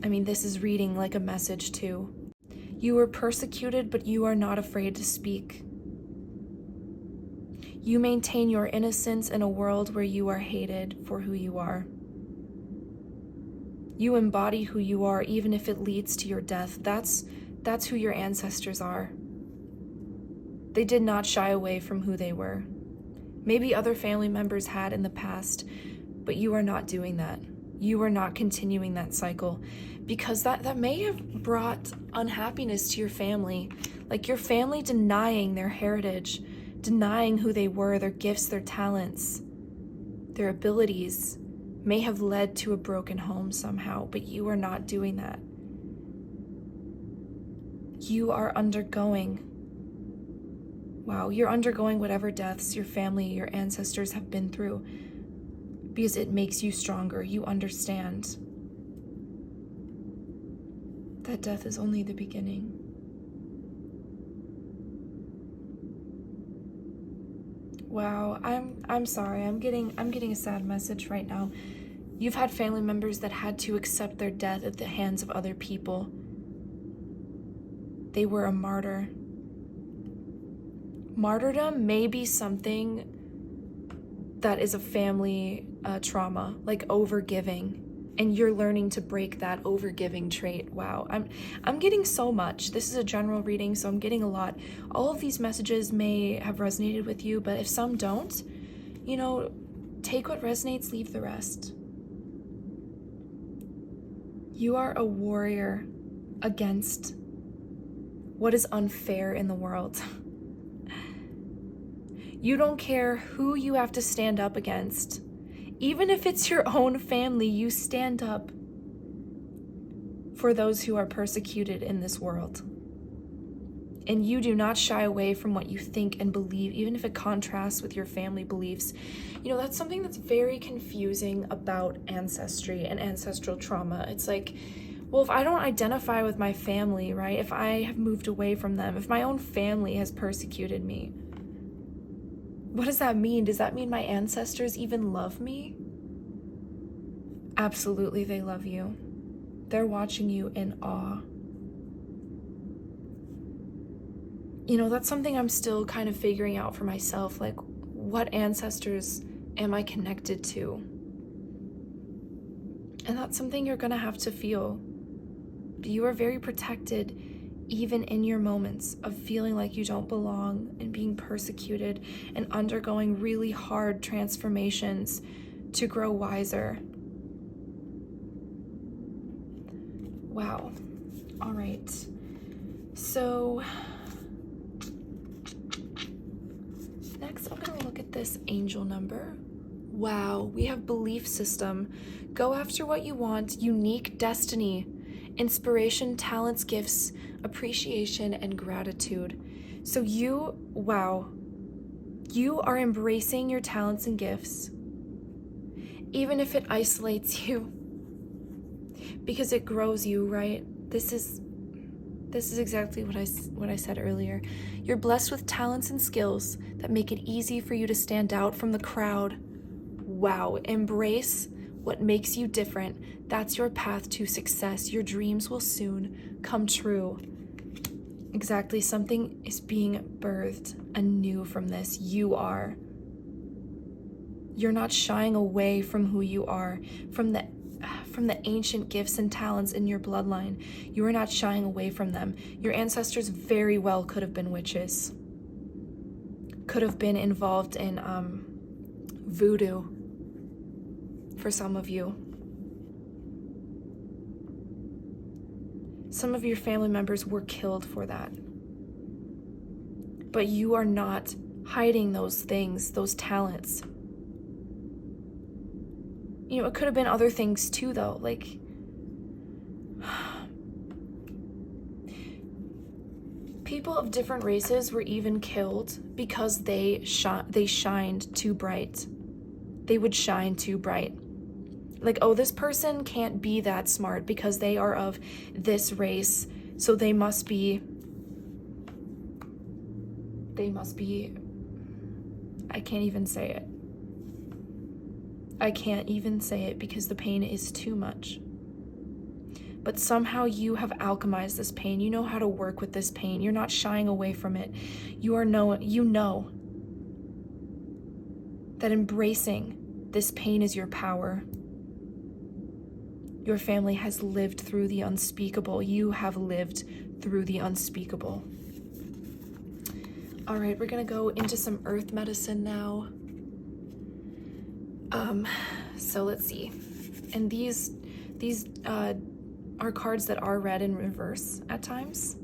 I mean, this is reading like a message too. You were persecuted, but you are not afraid to speak. You maintain your innocence in a world where you are hated for who you are. You embody who you are, even if it leads to your death. That's who your ancestors are. They did not shy away from who they were. Maybe other family members had in the past, but you are not doing that. You are not continuing that cycle, because that may have brought unhappiness to your family. Like your family denying their heritage, denying who they were, their gifts, their talents, their abilities, may have led to a broken home somehow, but you are not doing that. You are undergoing, you're undergoing whatever deaths your family, your ancestors have been through, because it makes you stronger. You understand that death is only the beginning. Wow, I'm sorry. I'm getting a sad message right now. You've had family members that had to accept their death at the hands of other people. They were a martyr. Martyrdom may be something that is a family trauma, like overgiving, and you're learning to break that overgiving trait. Wow, I'm getting so much. This is a general reading, so I'm getting a lot. All of these messages may have resonated with you, but if some don't, take what resonates, leave the rest. You are a warrior against what is unfair in the world. You don't care who you have to stand up against. Even if it's your own family, you stand up for those who are persecuted in this world. And you do not shy away from what you think and believe, even if it contrasts with your family beliefs. That's something that's very confusing about ancestry and ancestral trauma. It's like, well, if I don't identify with my family, right? If I have moved away from them, if my own family has persecuted me, what does that mean? Does that mean my ancestors even love me? Absolutely, they love you. They're watching you in awe. That's something I'm still kind of figuring out for myself. Like, what ancestors am I connected to? And that's something you're gonna have to feel. But you are very protected even in your moments of feeling like you don't belong and being persecuted and undergoing really hard transformations to grow wiser. Wow. All right. So next, I'm going to look at this angel number. Wow, we have belief system. Go after what you want, unique destiny, inspiration, talents, gifts, appreciation, and gratitude. So you are embracing your talents and gifts, even if it isolates you, because it grows you, right? This is exactly what I said earlier. You're blessed with talents and skills that make it easy for you to stand out from the crowd. Wow, embrace what makes you different. That's your path to success. Your dreams will soon come true. Exactly, something is being birthed anew from this. You're not shying away from who you are, from the ancient gifts and talents in your bloodline. You are not shying away from them. Your ancestors very well could have been witches, could have been involved in voodoo for some of you. Some of your family members were killed for that. But you are not hiding those things, those talents. You know, it could have been other things too, though. Like, people of different races were even killed because they shined too bright. They would shine too bright. Like, oh, this person can't be that smart because they are of this race, so they must be, I can't even say it. I can't even say it because the pain is too much. But somehow you have alchemized this pain. You know how to work with this pain. You're not shying away from it. You know that embracing this pain is your power. Your family has lived through the unspeakable. You have lived through the unspeakable. All right, we're gonna go into some earth medicine now. So let's see. And these are cards that are read in reverse at times.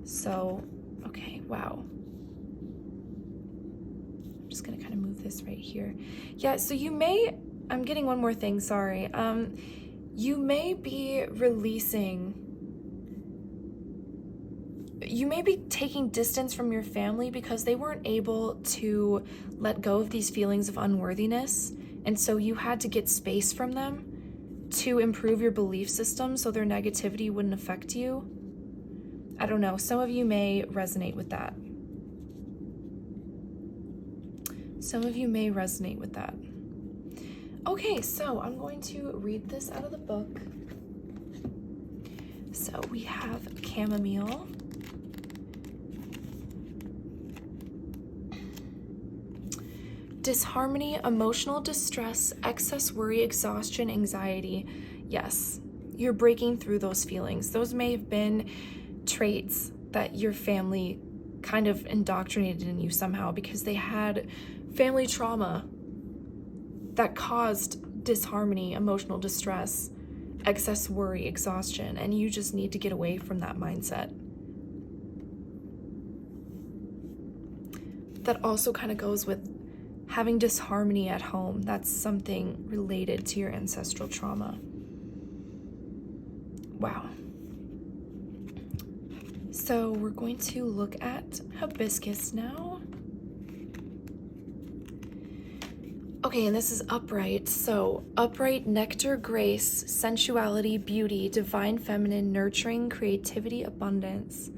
So, okay, wow. I'm just gonna kind of move this right here. Yeah, so I'm getting one more thing, sorry. You may be taking distance from your family because they weren't able to let go of these feelings of unworthiness. And so you had to get space from them to improve your belief system so their negativity wouldn't affect you. I don't know, some of you may resonate with that. Okay, so I'm going to read this out of the book. So we have chamomile. Disharmony, emotional distress, excess worry, exhaustion, anxiety. Yes, you're breaking through those feelings. Those may have been traits that your family kind of indoctrinated in you somehow because they had family trauma that caused disharmony, emotional distress, excess worry, exhaustion, and you just need to get away from that mindset. That also kind of goes with having disharmony at home. That's something related to your ancestral trauma. Wow. So we're going to look at hibiscus now. Okay, and this is upright. So upright, nectar, grace, sensuality, beauty, divine feminine, nurturing, creativity, abundance.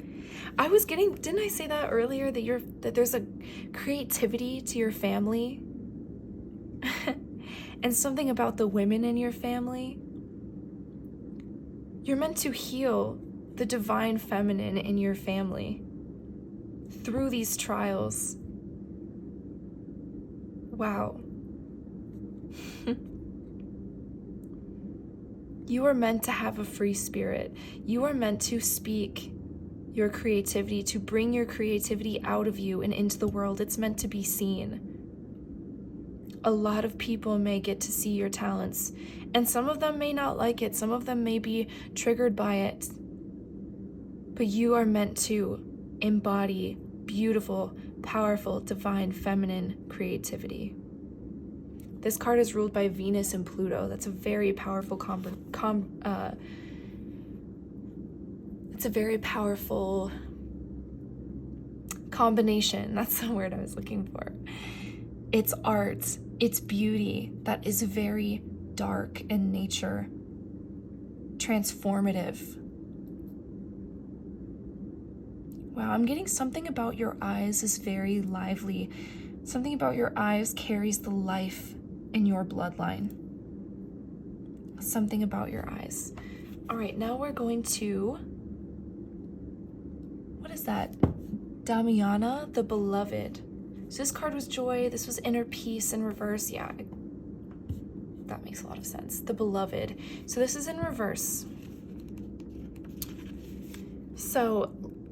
Didn't I say that earlier that there's a creativity to your family? And something about the women in your family? You're meant to heal the divine feminine in your family through these trials. Wow. You are meant to have a free spirit. You are meant to speak your creativity, to bring your creativity out of you and into the world. It's meant to be seen. A lot of people may get to see your talents, and some of them may not like it. Some of them may be triggered by it. But you are meant to embody beautiful, powerful, divine, feminine creativity. This card is ruled by Venus and Pluto. That's a very powerful it's a very powerful combination. That's the word I was looking for. It's art, it's beauty that is very dark in nature, transformative. Wow, I'm getting something about your eyes is very lively. Something about your eyes carries the life in your bloodline. Something about your eyes. All right, now we're going to, what is that? Damiana, the beloved. So this card was joy, this was inner peace in reverse. Yeah, that makes a lot of sense. The beloved. So this is in reverse. So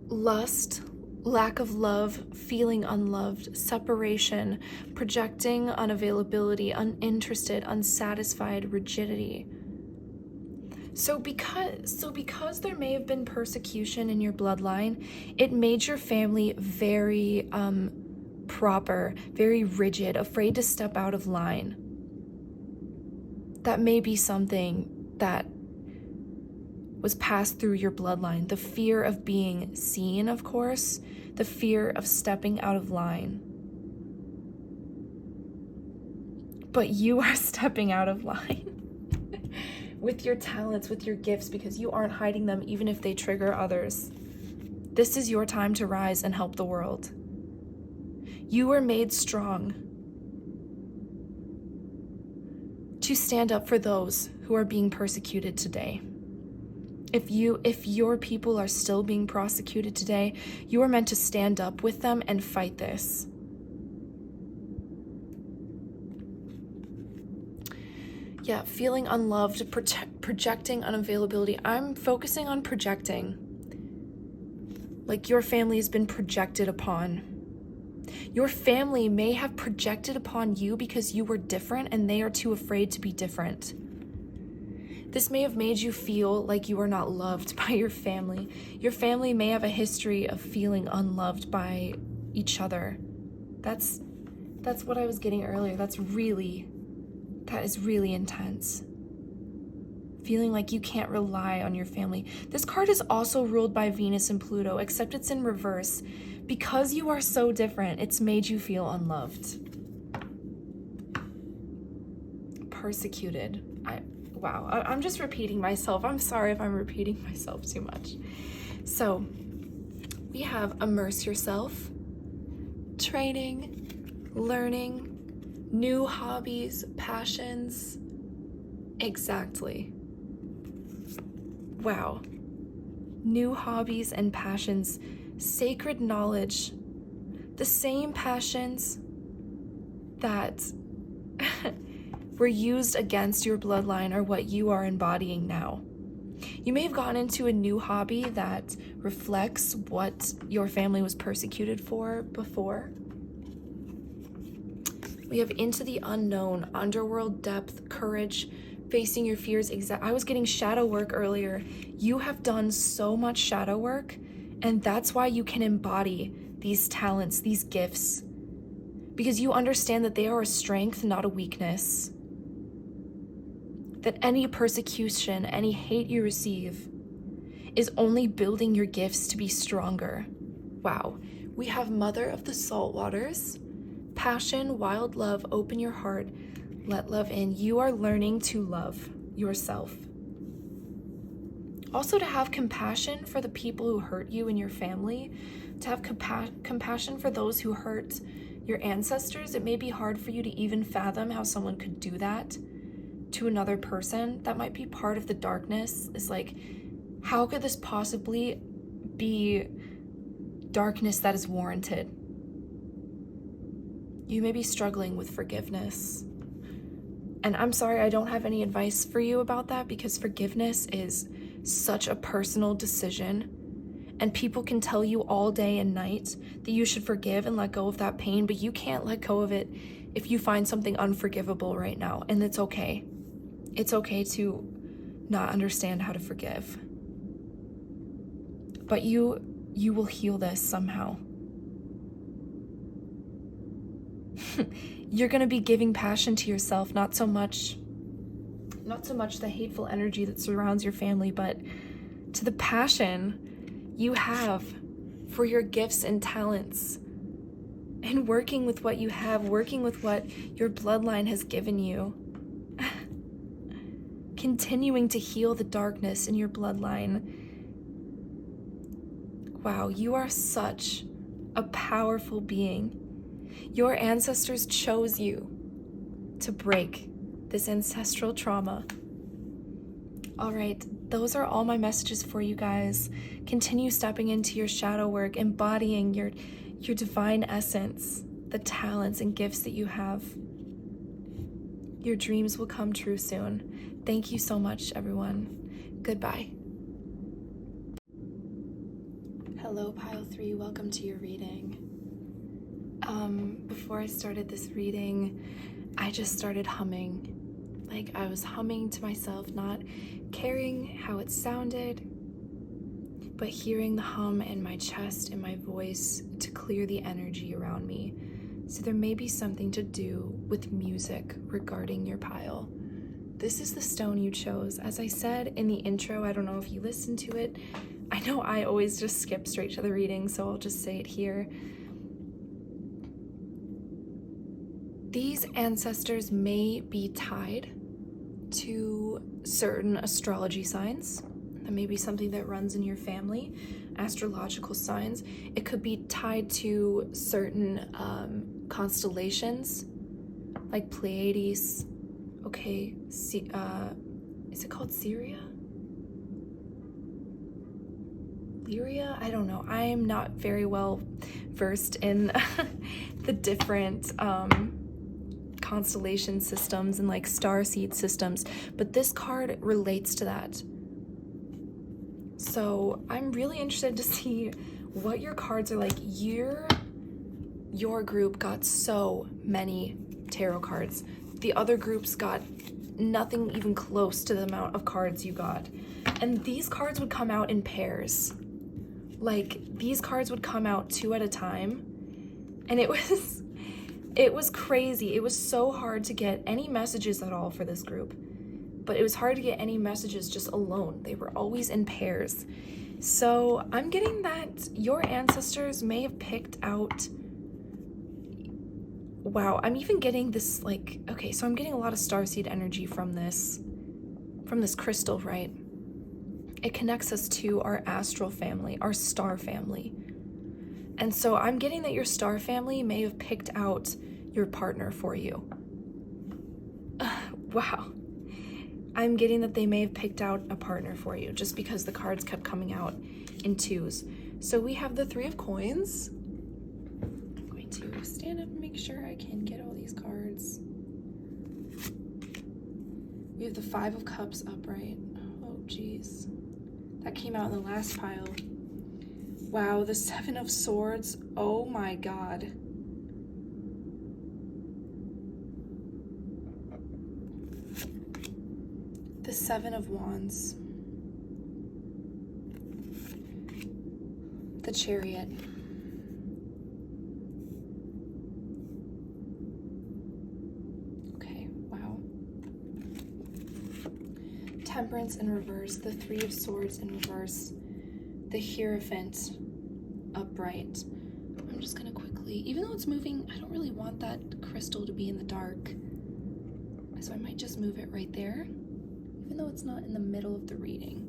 lust, lack of love, feeling unloved, separation, projecting unavailability, uninterested, unsatisfied, rigidity. So because there may have been persecution in your bloodline, it made your family very proper, very rigid, afraid to step out of line. That may be something that was passed through your bloodline. The fear of being seen, of course, the fear of stepping out of line. But you are stepping out of line with your talents, with your gifts, because you aren't hiding them even if they trigger others. This is your time to rise and help the world. You were made strong to stand up for those who are being persecuted today. If your people are still being prosecuted today, you are meant to stand up with them and fight this. Yeah, feeling unloved, projecting unavailability. I'm focusing on projecting. Like your family has been projected upon. Your family may have projected upon you because you were different and they are too afraid to be different. This may have made you feel like you are not loved by your family. Your family may have a history of feeling unloved by each other. That's what I was getting earlier. That is really intense. Feeling like you can't rely on your family. This card is also ruled by Venus and Pluto, except it's in reverse. Because you are so different, it's made you feel unloved. Persecuted. Wow, I'm just repeating myself. I'm sorry if I'm repeating myself too much. So, we have immerse yourself, training, learning, new hobbies, passions. Exactly. Wow. New hobbies and passions, sacred knowledge, the same passions that were used against your bloodline are what you are embodying now. You may have gone into a new hobby that reflects what your family was persecuted for before. We have into the unknown, underworld depth, courage, facing your fears. I was getting shadow work earlier. You have done so much shadow work, and that's why you can embody these talents, these gifts, because you understand that they are a strength, not a weakness. That any persecution, any hate you receive is only building your gifts to be stronger. Wow. We have Mother of the Salt Waters, passion, wild love, open your heart, let love in. You are learning to love yourself. Also to have compassion for the people who hurt you in your family, to have compassion for those who hurt your ancestors. It may be hard for you to even fathom how someone could do that to another person. That might be part of the darkness. It's like, how could this possibly be darkness that is warranted? You may be struggling with forgiveness. And I'm sorry, I don't have any advice for you about that, because forgiveness is such a personal decision. And people can tell you all day and night that you should forgive and let go of that pain, but you can't let go of it if you find something unforgivable right now. And it's okay. It's okay to not understand how to forgive. But you will heal this somehow. You're going to be giving passion to yourself, not so much the hateful energy that surrounds your family, but to the passion you have for your gifts and talents, and working with what you have, working with what your bloodline has given you. Continuing to heal the darkness in your bloodline. Wow, you are such a powerful being. Your ancestors chose you to break this ancestral trauma. All right, those are all my messages for you guys. Continue stepping into your shadow work, embodying your divine essence, the talents and gifts that you have. Your dreams will come true soon. Thank you so much, everyone. Goodbye. Hello, Pile 3. Welcome to your reading. Before I started this reading, I just started humming. Like, I was humming to myself, not caring how it sounded, but hearing the hum in my chest and my voice to clear the energy around me. So there may be something to do with music regarding your pile. This is the stone you chose. As I said in the intro, I don't know if you listened to it. I know I always just skip straight to the reading, so I'll just say it here. These ancestors may be tied to certain astrology signs. That may be something that runs in your family, astrological signs. It could be tied to certain constellations, like Pleiades. Okay, is it called Syria? Lyria? I don't know. I'm not very well versed in the different constellation systems and like star seed systems, but this card relates to that. So I'm really interested to see what your cards are like. Your group got so many tarot cards. The other groups got nothing even close to the amount of cards you got. And these cards would come out in pairs. Like, these cards would come out 2 at a time. And it was crazy. It was so hard to get any messages at all for this group. But it was hard to get any messages just alone. They were always in pairs. So I'm getting that your ancestors may have picked out... Wow, I'm even getting this, like... Okay, so I'm getting a lot of starseed energy from this crystal, right? It connects us to our astral family, our star family. And so I'm getting that your star family may have picked out your partner for you. Wow. I'm getting that they may have picked out a partner for you just because the cards kept coming out in 2s. So we have the 3 of coins. I'm going to stand up and make sure I can get all these cards. We have the 5 of cups upright. Oh, geez. That came out in the last pile. Wow, the 7 of swords. Oh my god. The 7 of wands. The chariot. Okay, wow. Temperance in reverse. The 3 of swords in reverse. The Hierophant upright. I'm just gonna quickly, even though it's moving, I don't really want that crystal to be in the dark. So I might just move it right there, even though it's not in the middle of the reading.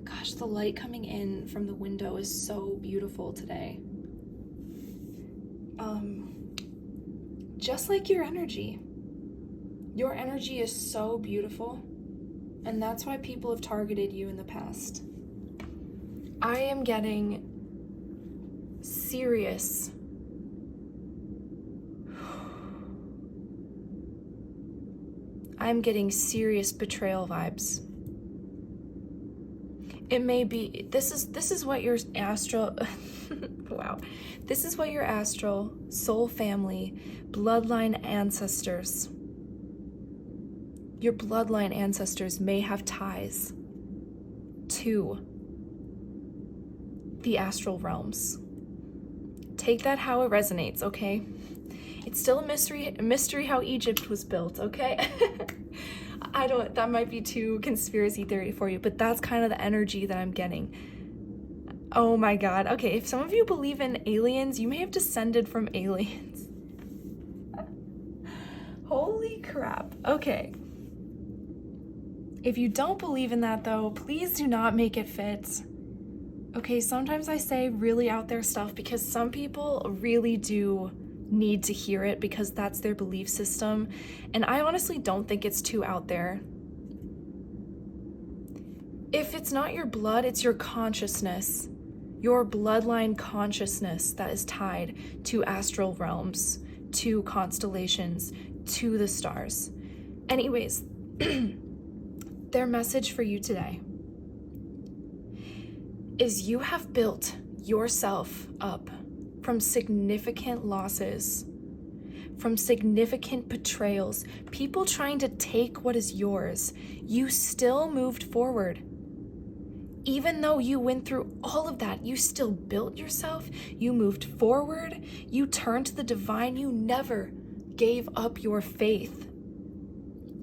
Gosh, the light coming in from the window is so beautiful today. Just like your energy. Your energy is so beautiful, and that's why people have targeted you in the past. I am getting serious betrayal vibes. It may be, this is what your astral, wow. This is what your astral, soul family, bloodline ancestors, your bloodline ancestors may have ties to the astral realms. Take that how it resonates, okay? It's still a mystery how Egypt was built, okay? That might be too conspiracy theory for you, but that's kind of the energy that I'm getting. Oh my God. Okay, if some of you believe in aliens, you may have descended from aliens. Holy crap. Okay. If you don't believe in that though, please do not make it fit. Okay, sometimes I say really out there stuff because some people really do need to hear it because that's their belief system, and I honestly don't think it's too out there. If it's not your blood, it's your consciousness, your bloodline consciousness that is tied to astral realms, to constellations, to the stars. Anyways, their message for you today is you have built yourself up from significant losses, from significant betrayals, people trying to take what is yours. You still moved forward. Even though you went through all of that, you still built yourself, you moved forward, you turned to the divine, you never gave up your faith.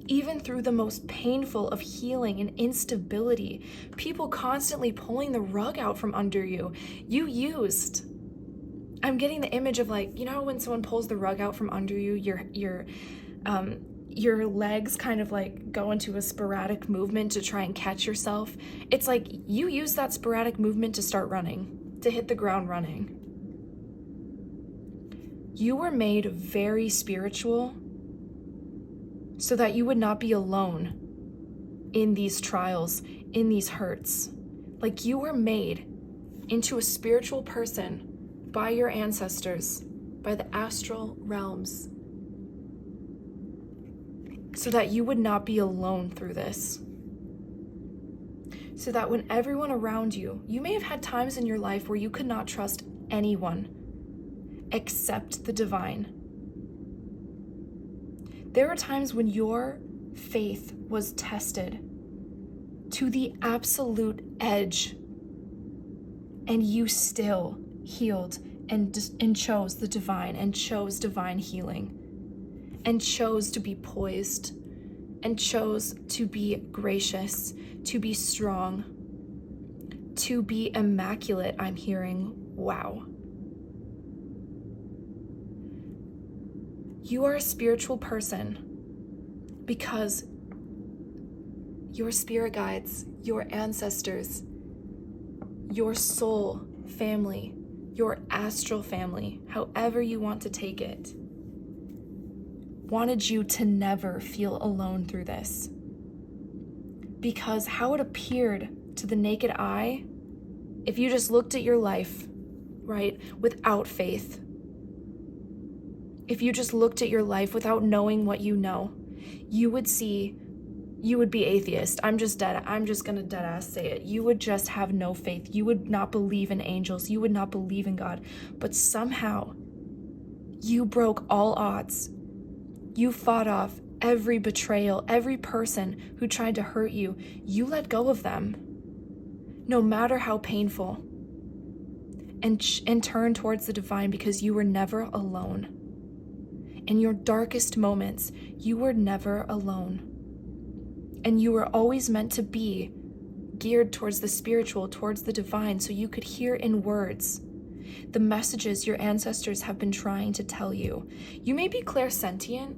Even through the most painful of healing and instability, people constantly pulling the rug out from under you, you used. I'm getting the image of like, you know, when someone pulls the rug out from under you, your legs kind of like go into a sporadic movement to try and catch yourself. It's like you use that sporadic movement to start running, to hit the ground running. You were made very spiritual so that you would not be alone in these trials, in these hurts. Like you were made into a spiritual person by your ancestors, by the astral realms, so that you would not be alone through this. So that when everyone around you, you may have had times in your life where you could not trust anyone except the divine. There were times when your faith was tested to the absolute edge, and you still healed and chose the divine, and chose divine healing, and chose to be poised, and chose to be gracious, to be strong, to be immaculate. I'm hearing, wow. You are a spiritual person because your spirit guides, your ancestors, your soul family, your astral family, however you want to take it, wanted you to never feel alone through this. Because how it appeared to the naked eye, if you just looked at your life, right, without faith, if you just looked at your life without knowing what you know, you would be atheist. I'm just gonna dead ass say it. You would just have no faith. You would not believe in angels. You would not believe in God. But somehow, you broke all odds. You fought off every betrayal, every person who tried to hurt you. You let go of them, no matter how painful, and turned towards the divine because you were never alone. In your darkest moments, you were never alone. And you were always meant to be geared towards the spiritual, towards the divine, so you could hear in words the messages your ancestors have been trying to tell you. You may be clairsentient.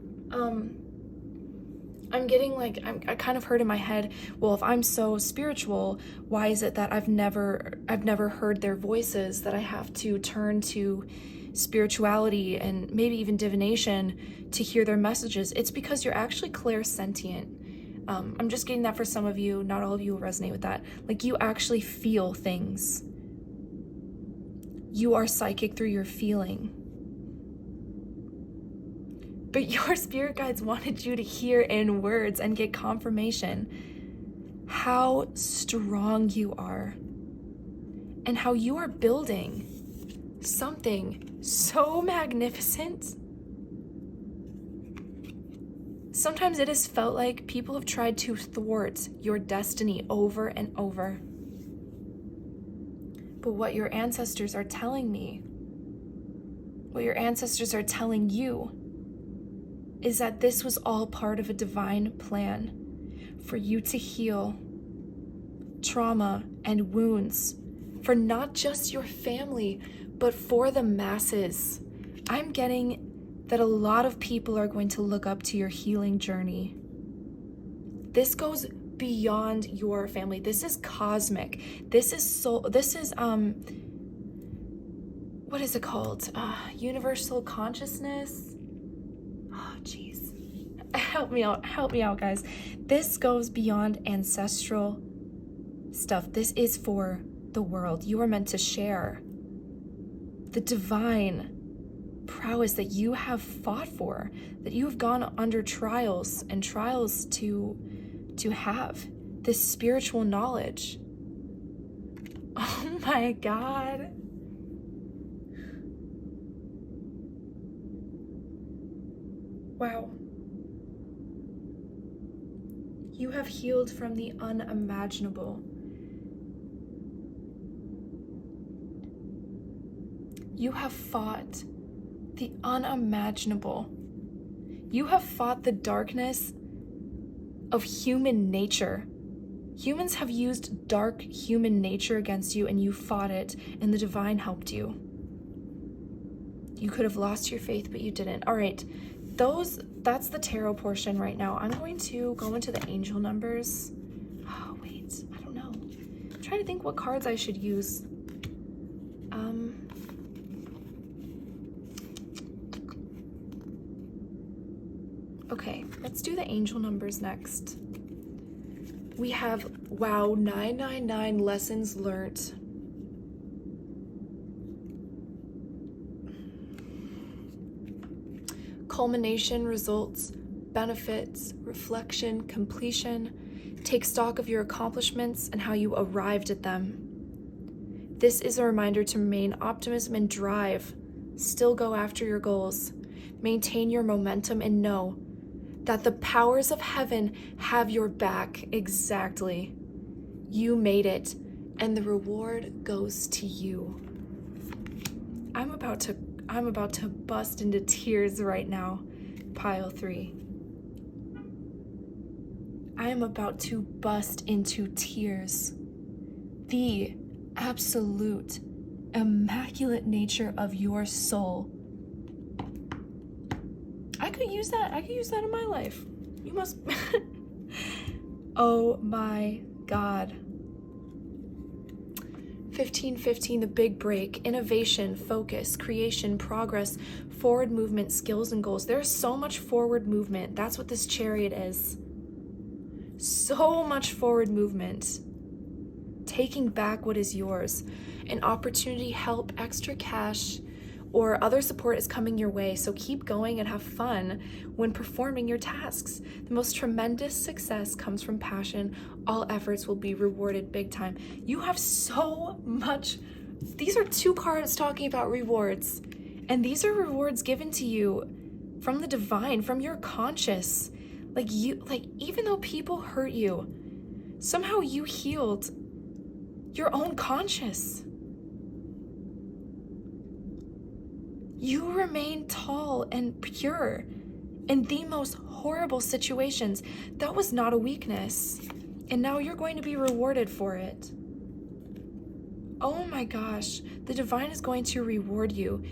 I'm getting like, I kind of heard in my head, well, if I'm so spiritual, why is it that I've never heard their voices, that I have to turn to spirituality and maybe even divination to hear their messages? It's because you're actually clairsentient. I'm just getting that for some of you. Not all of you will resonate with that. Like, you actually feel things. You are psychic through your feeling. But your spirit guides wanted you to hear in words and get confirmation how strong you are and how you are building something so magnificent. Sometimes it has felt like people have tried to thwart your destiny over and over. But what your ancestors are telling me, what your ancestors are telling you, is that this was all part of a divine plan for you to heal trauma and wounds for not just your family, but for the masses. I'm getting that a lot of people are going to look up to your healing journey. This goes beyond your family. This is cosmic. This is what is it called? Universal consciousness? Oh, jeez. Help me out, guys. This goes beyond ancestral stuff. This is for the world. You are meant to share the divine prowess that you have fought for, that you have gone under trials and trials to have this spiritual knowledge. Oh my God. Wow. You have healed from the unimaginable. You have fought the unimaginable. You have fought the darkness of human nature. Humans have used dark human nature against you, and you fought it, and the divine helped you. You could have lost your faith, but you didn't. All right, that's the tarot portion right now. I'm going to go into the angel numbers. Oh, wait, I don't know. I'm trying to think what cards I should use. Okay, let's do the angel numbers next. We have, wow, 999 lessons learned. Culmination, results, benefits, reflection, completion. Take stock of your accomplishments and how you arrived at them. This is a reminder to remain optimism and drive. Still go after your goals. Maintain your momentum and know that the powers of heaven have your back. Exactly. You made it, and the reward goes to you. I'm about to bust into tears right now, pile 3. I am about to bust into tears. The absolute immaculate nature of your soul. I could use that in my life. You must. Oh my God. 1515, the big break, innovation, focus, creation, progress, forward movement, skills and goals. There's so much forward movement. That's what this chariot is. So much forward movement. Taking back what is yours. An opportunity, help, extra cash, or other support is coming your way, so keep going and have fun when performing your tasks. The most tremendous success comes from passion. All efforts will be rewarded big time. You have so much. These are 2 cards talking about rewards, and these are rewards given to you from the divine, from your conscious. Like even though people hurt you, somehow you healed your own conscious. You remain tall and pure in the most horrible situations. That was not a weakness. And now you're going to be rewarded for it. Oh my gosh, the divine is going to reward you.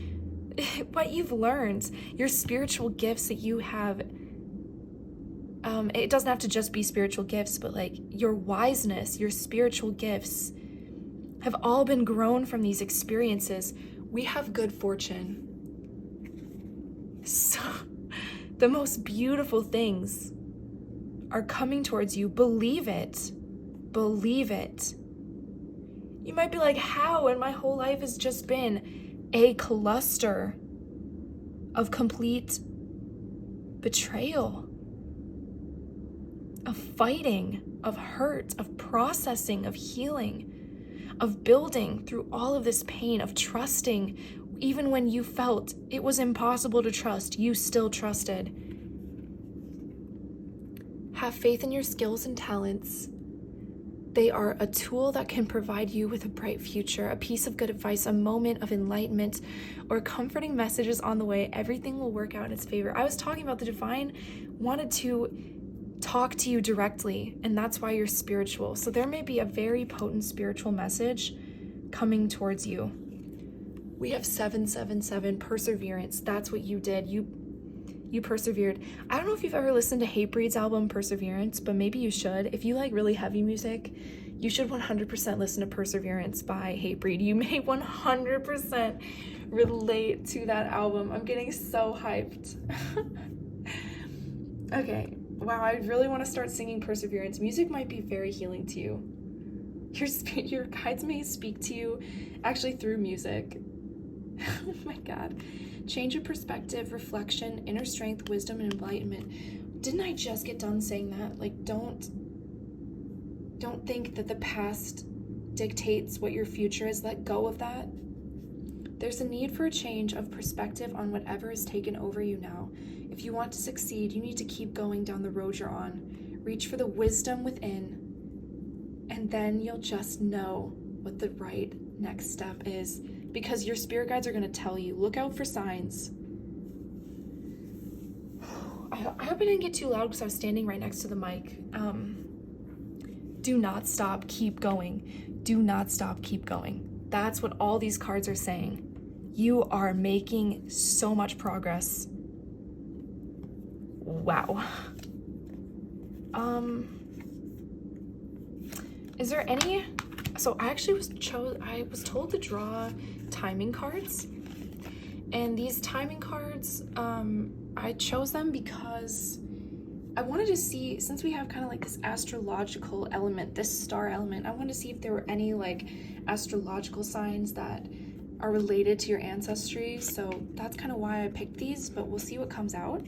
What you've learned, your spiritual gifts that you have, it doesn't have to just be spiritual gifts, but like your wiseness, your spiritual gifts have all been grown from these experiences. We have good fortune. So, the most beautiful things are coming towards you. Believe it. Believe it. You might be like, how? And my whole life has just been a cluster of complete betrayal. of fighting, of hurt, of processing, of healing, of building through all of this pain, of trusting. Even when you felt it was impossible to trust, you still trusted. Have faith in your skills and talents. They are a tool that can provide you with a bright future, a piece of good advice, a moment of enlightenment, or comforting messages on the way. Everything will work out in its favor. I was talking about the divine wanted to talk to you directly, and that's why you're spiritual. So there may be a very potent spiritual message coming towards you. We have 777, perseverance. That's what you did. You persevered. I don't know if you've ever listened to Hatebreed's album Perseverance, but maybe you should. If you like really heavy music, you should 100% listen to Perseverance by Hatebreed. You may 100% relate to that album. I'm getting so hyped. Okay, wow, I really want to start singing Perseverance. Music might be very healing to you. Your guides may speak to you actually through music. Oh my God. Change of perspective, reflection, inner strength, wisdom, and enlightenment. Didn't I just get done saying that? Like, don't think that the past dictates what your future is. Let go of that. There's a need for a change of perspective on whatever has taken over you now. If you want to succeed, you need to keep going down the road you're on. Reach for the wisdom within, and then you'll just know what the right next step is. Because your spirit guides are going to tell you. Look out for signs. I hope I didn't get too loud because I was standing right next to the mic. Do not stop, keep going. Do not stop, keep going. That's what all these cards are saying. You are making so much progress. Wow. Is there any... So I actually was told to draw timing cards, and these timing cards, I chose them because I wanted to see, since we have kind of like this astrological element, this star element, I wanted to see if there were any like astrological signs that are related to your ancestry. So that's kind of why I picked these, but we'll see what comes out.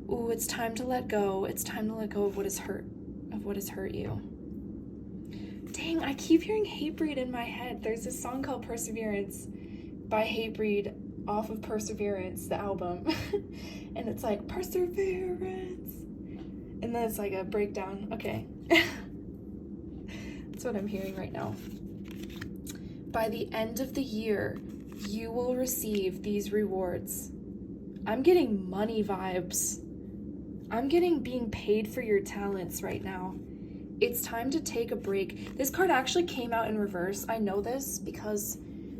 Ooh, it's time to let go. It's time to let go of what has hurt you. Dang, I keep hearing Hatebreed in my head. There's this song called Perseverance by Hatebreed off of Perseverance, the album. And it's like, Perseverance. And then it's like a breakdown. Okay. That's what I'm hearing right now. By the end of the year, you will receive these rewards. I'm getting money vibes. I'm getting being paid for your talents right now. It's time to take a break. This card actually came out in reverse. I know this because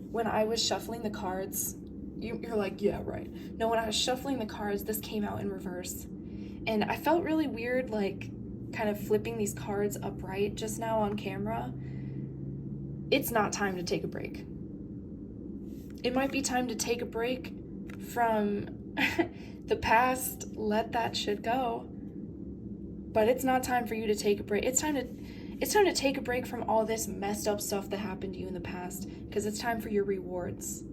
when I was shuffling the cards, you're like, yeah, right. No, when I was shuffling the cards, this came out in reverse. And I felt really weird, like, kind of flipping these cards upright just now on camera. It's not time to take a break. It might be time to take a break from the past, let that shit go. But it's not time for you to take a break. It's time to take a break from all this messed up stuff that happened to you in the past, because it's time for your rewards.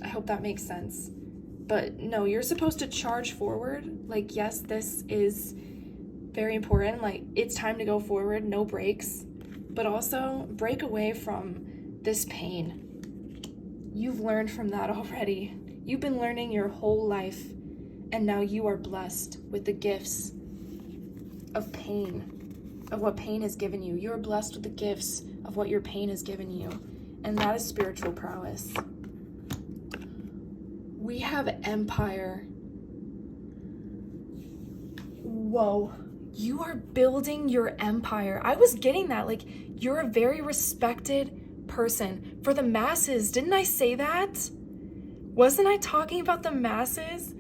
I hope that makes sense. But no, you're supposed to charge forward. Like, yes, this is very important. Like, it's time to go forward, no breaks. But also, break away from this pain. You've learned from that already. You've been learning your whole life, and now you are blessed with the gifts of pain, of what pain has given you. You're blessed with the gifts of what your pain has given you, and that is spiritual prowess. We have Empire. Whoa, you are building your empire. I was getting that, like, you're a very respected person for the masses. Didn't I say that? Wasn't I talking about the masses?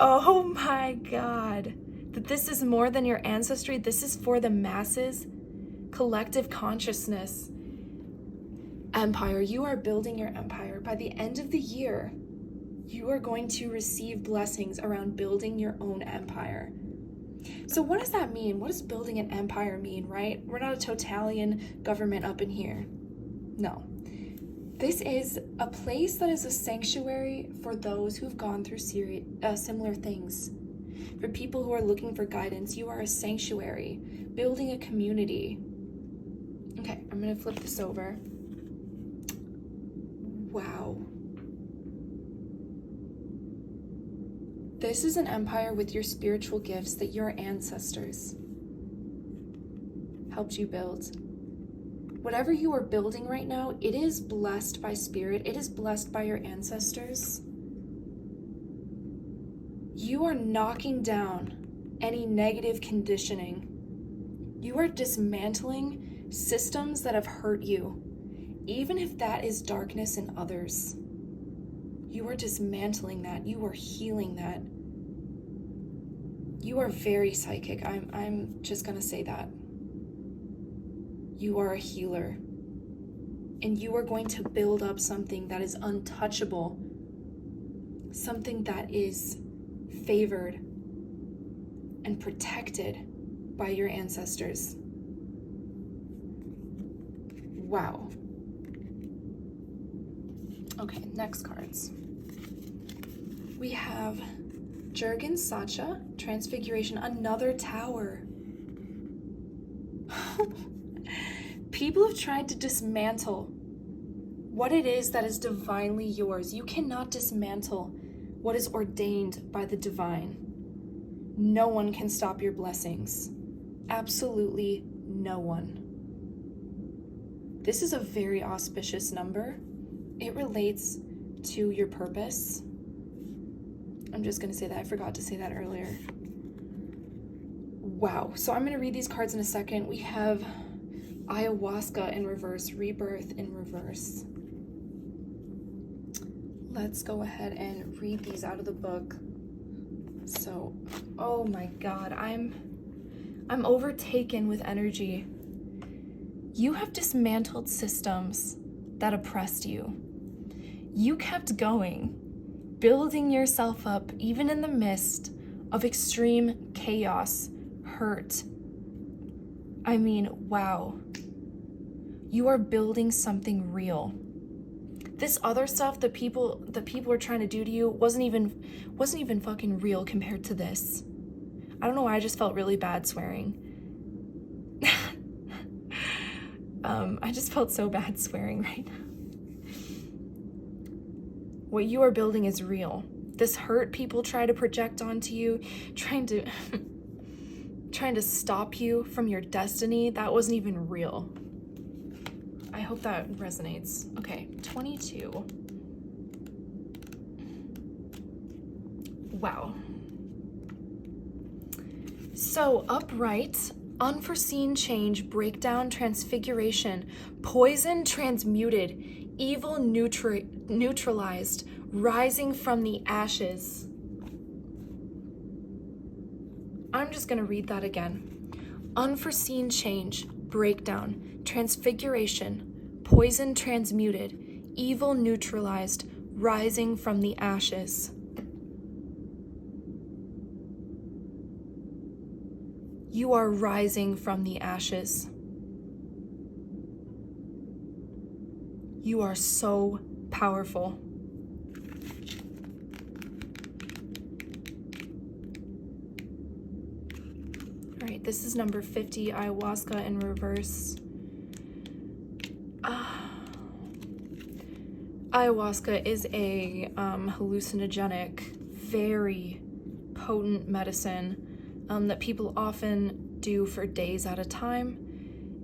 Oh my God. That this is more than your ancestry. This is for the masses. Collective consciousness. Empire. You are building your empire. By the end of the year, you are going to receive blessings around building your own empire. So what does that mean? What does building an empire mean, right? We're not a totalitarian government up in here. No. This is a place that is a sanctuary for those who've gone through similar things. For people who are looking for guidance, you are a sanctuary, building a community. Okay, I'm going to flip this over. Wow. This is an empire with your spiritual gifts that your ancestors helped you build. Whatever you are building right now, it is blessed by spirit. It is blessed by your ancestors. You are knocking down any negative conditioning. You are dismantling systems that have hurt you, even if that is darkness in others. You are dismantling that. You are healing that. You are very psychic. I'm just gonna say that. You are a healer. And you are going to build up something that is untouchable. Something that is favored and protected by your ancestors. Wow. Okay, next cards. We have Jurgen Sacha, Transfiguration, another tower. People have tried to dismantle what it is that is divinely yours. You cannot dismantle what is ordained by the divine. No one can stop your blessings. Absolutely no one. This is a very auspicious number. It relates to your purpose. I'm just going to say that. I forgot to say that earlier. Wow. So I'm going to read these cards in a second. We have ayahuasca in reverse, rebirth in reverse. Let's go ahead and read these out of the book. So, oh my God, I'm overtaken with energy. You have dismantled systems that oppressed you. You kept going, building yourself up even in the midst of extreme chaos, hurt. I mean, wow. You are building something real. This other stuff that people are trying to do to you wasn't even fucking real compared to this. I don't know why I just felt really bad swearing. I just felt so bad swearing right now. What you are building is real. This hurt people try to project onto you, trying to stop you from your destiny, that wasn't even real. I hope that resonates. Okay, 22. Wow. So, upright, unforeseen change, breakdown, transfiguration, poison transmuted, evil neutralized, rising from the ashes. I'm just going to read that again. Unforeseen change, breakdown, transfiguration, poison transmuted, evil neutralized, rising from the ashes. You are rising from the ashes. You are so powerful. All right, this is number 50, ayahuasca in reverse. Ayahuasca is a hallucinogenic, very potent medicine that people often do for days at a time.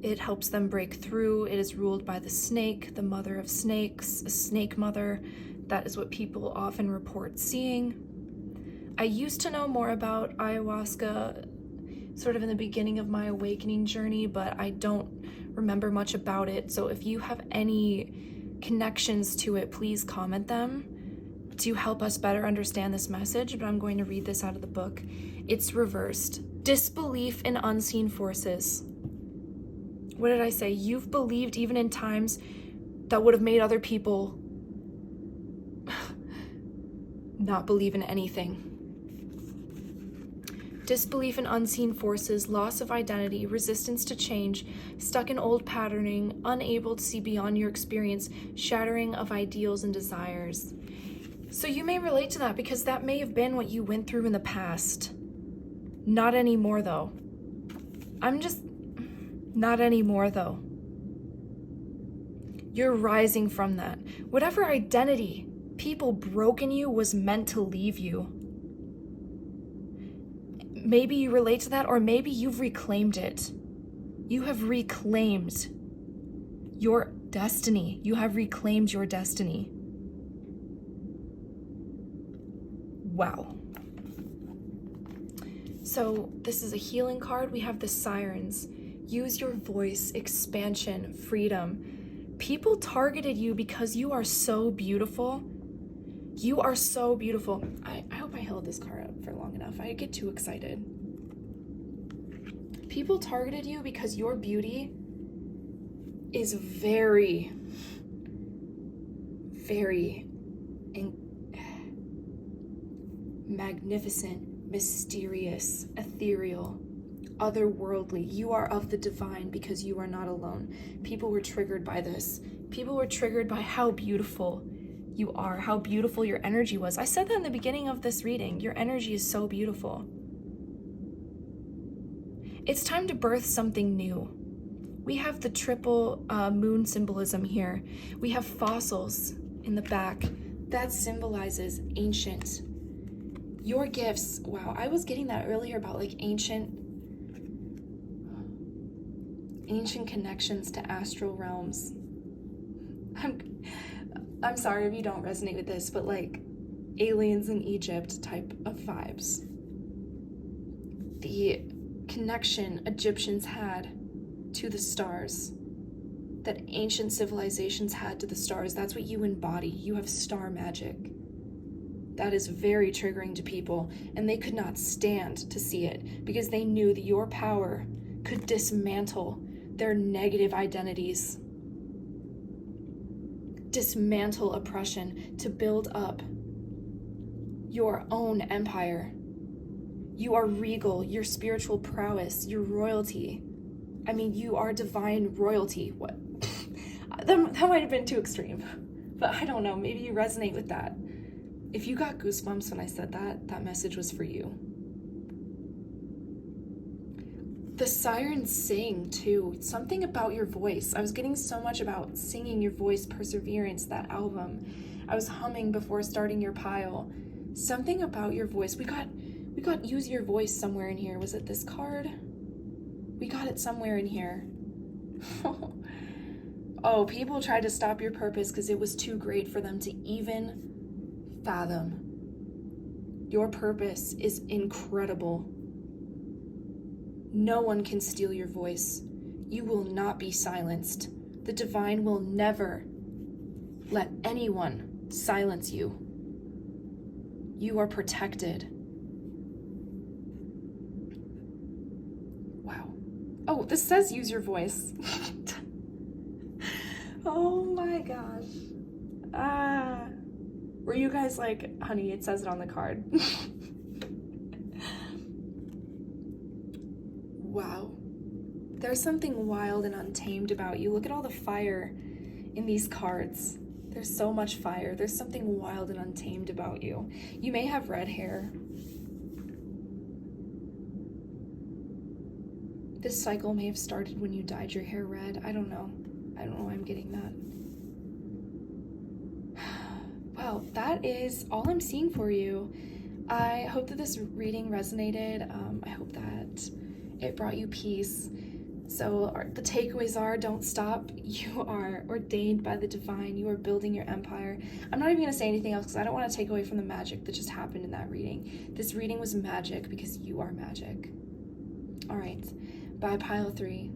It helps them break through. It is ruled by the snake, the mother of snakes, a snake mother. That is what people often report seeing. I used to know more about ayahuasca sort of in the beginning of my awakening journey, but I don't remember much about it. So if you have any connections to it, please comment them to help us better understand this message, but I'm going to read this out of the book. It's reversed. Disbelief in unseen forces. What did I say? You've believed even in times that would have made other people not believe in anything. Disbelief in unseen forces, loss of identity, resistance to change, stuck in old patterning, unable to see beyond your experience, shattering of ideals and desires. So you may relate to that because that may have been what you went through in the past. Not anymore, though. Not anymore, though. You're rising from that. Whatever identity people broke in you was meant to leave you. Maybe you relate to that, or maybe you've reclaimed it. You have reclaimed your destiny. You have reclaimed your destiny. Wow. So this is a healing card. We have the sirens. Use your voice, expansion, freedom. People targeted you because you are so beautiful. You are so beautiful. I hope I held this card up for long enough. I get too excited. People targeted you because your beauty is very, very magnificent, mysterious, ethereal, otherworldly. You are of the divine because you are not alone. People were triggered by this. People were triggered by how beautiful you are, how beautiful your energy was. I said that in the beginning of this reading. Your energy is so beautiful. It's time to birth something new. We have the triple moon symbolism here. We have fossils in the back. That symbolizes ancient. Your gifts. Wow, I was getting that earlier about like ancient connections to astral realms. I'm sorry if you don't resonate with this, but like aliens in Egypt type of vibes. The connection Egyptians had to the stars, that ancient civilizations had to the stars, that's what you embody. You have star magic. That is very triggering to people, and they could not stand to see it because they knew that your power could dismantle their negative identities, dismantle oppression to build up your own empire. You are regal, your spiritual prowess, your royalty. I mean, you are divine royalty. What? that might have been too extreme, but I don't know. Maybe you resonate with that. If you got goosebumps when I said that, that message was for you. The sirens sing too. Something about your voice. I was getting so much about singing your voice, Perseverance, that album. I was humming before starting your pile. Something about your voice. We got use your voice somewhere in here. Was it this card? We got it somewhere in here. Oh, people tried to stop your purpose because it was too great for them to even fathom. Your purpose is incredible. No one can steal your voice. You will not be silenced. The divine will never let anyone silence you. You are protected. Wow. Oh, this says use your voice. Oh my gosh. Were you guys like, honey, it says it on the card. Wow. There's something wild and untamed about you. Look at all the fire in these cards. There's so much fire. There's something wild and untamed about you. You may have red hair. This cycle may have started when you dyed your hair red. I don't know why I'm getting that. Well, that is all I'm seeing for you. I hope that this reading resonated. I hope that it brought you peace. So the takeaways are, don't stop. You are ordained by the divine. You are building your empire. I'm not even going to say anything else because I don't want to take away from the magic that just happened in that reading. This reading was magic because you are magic. All right. Bye, Pile 3.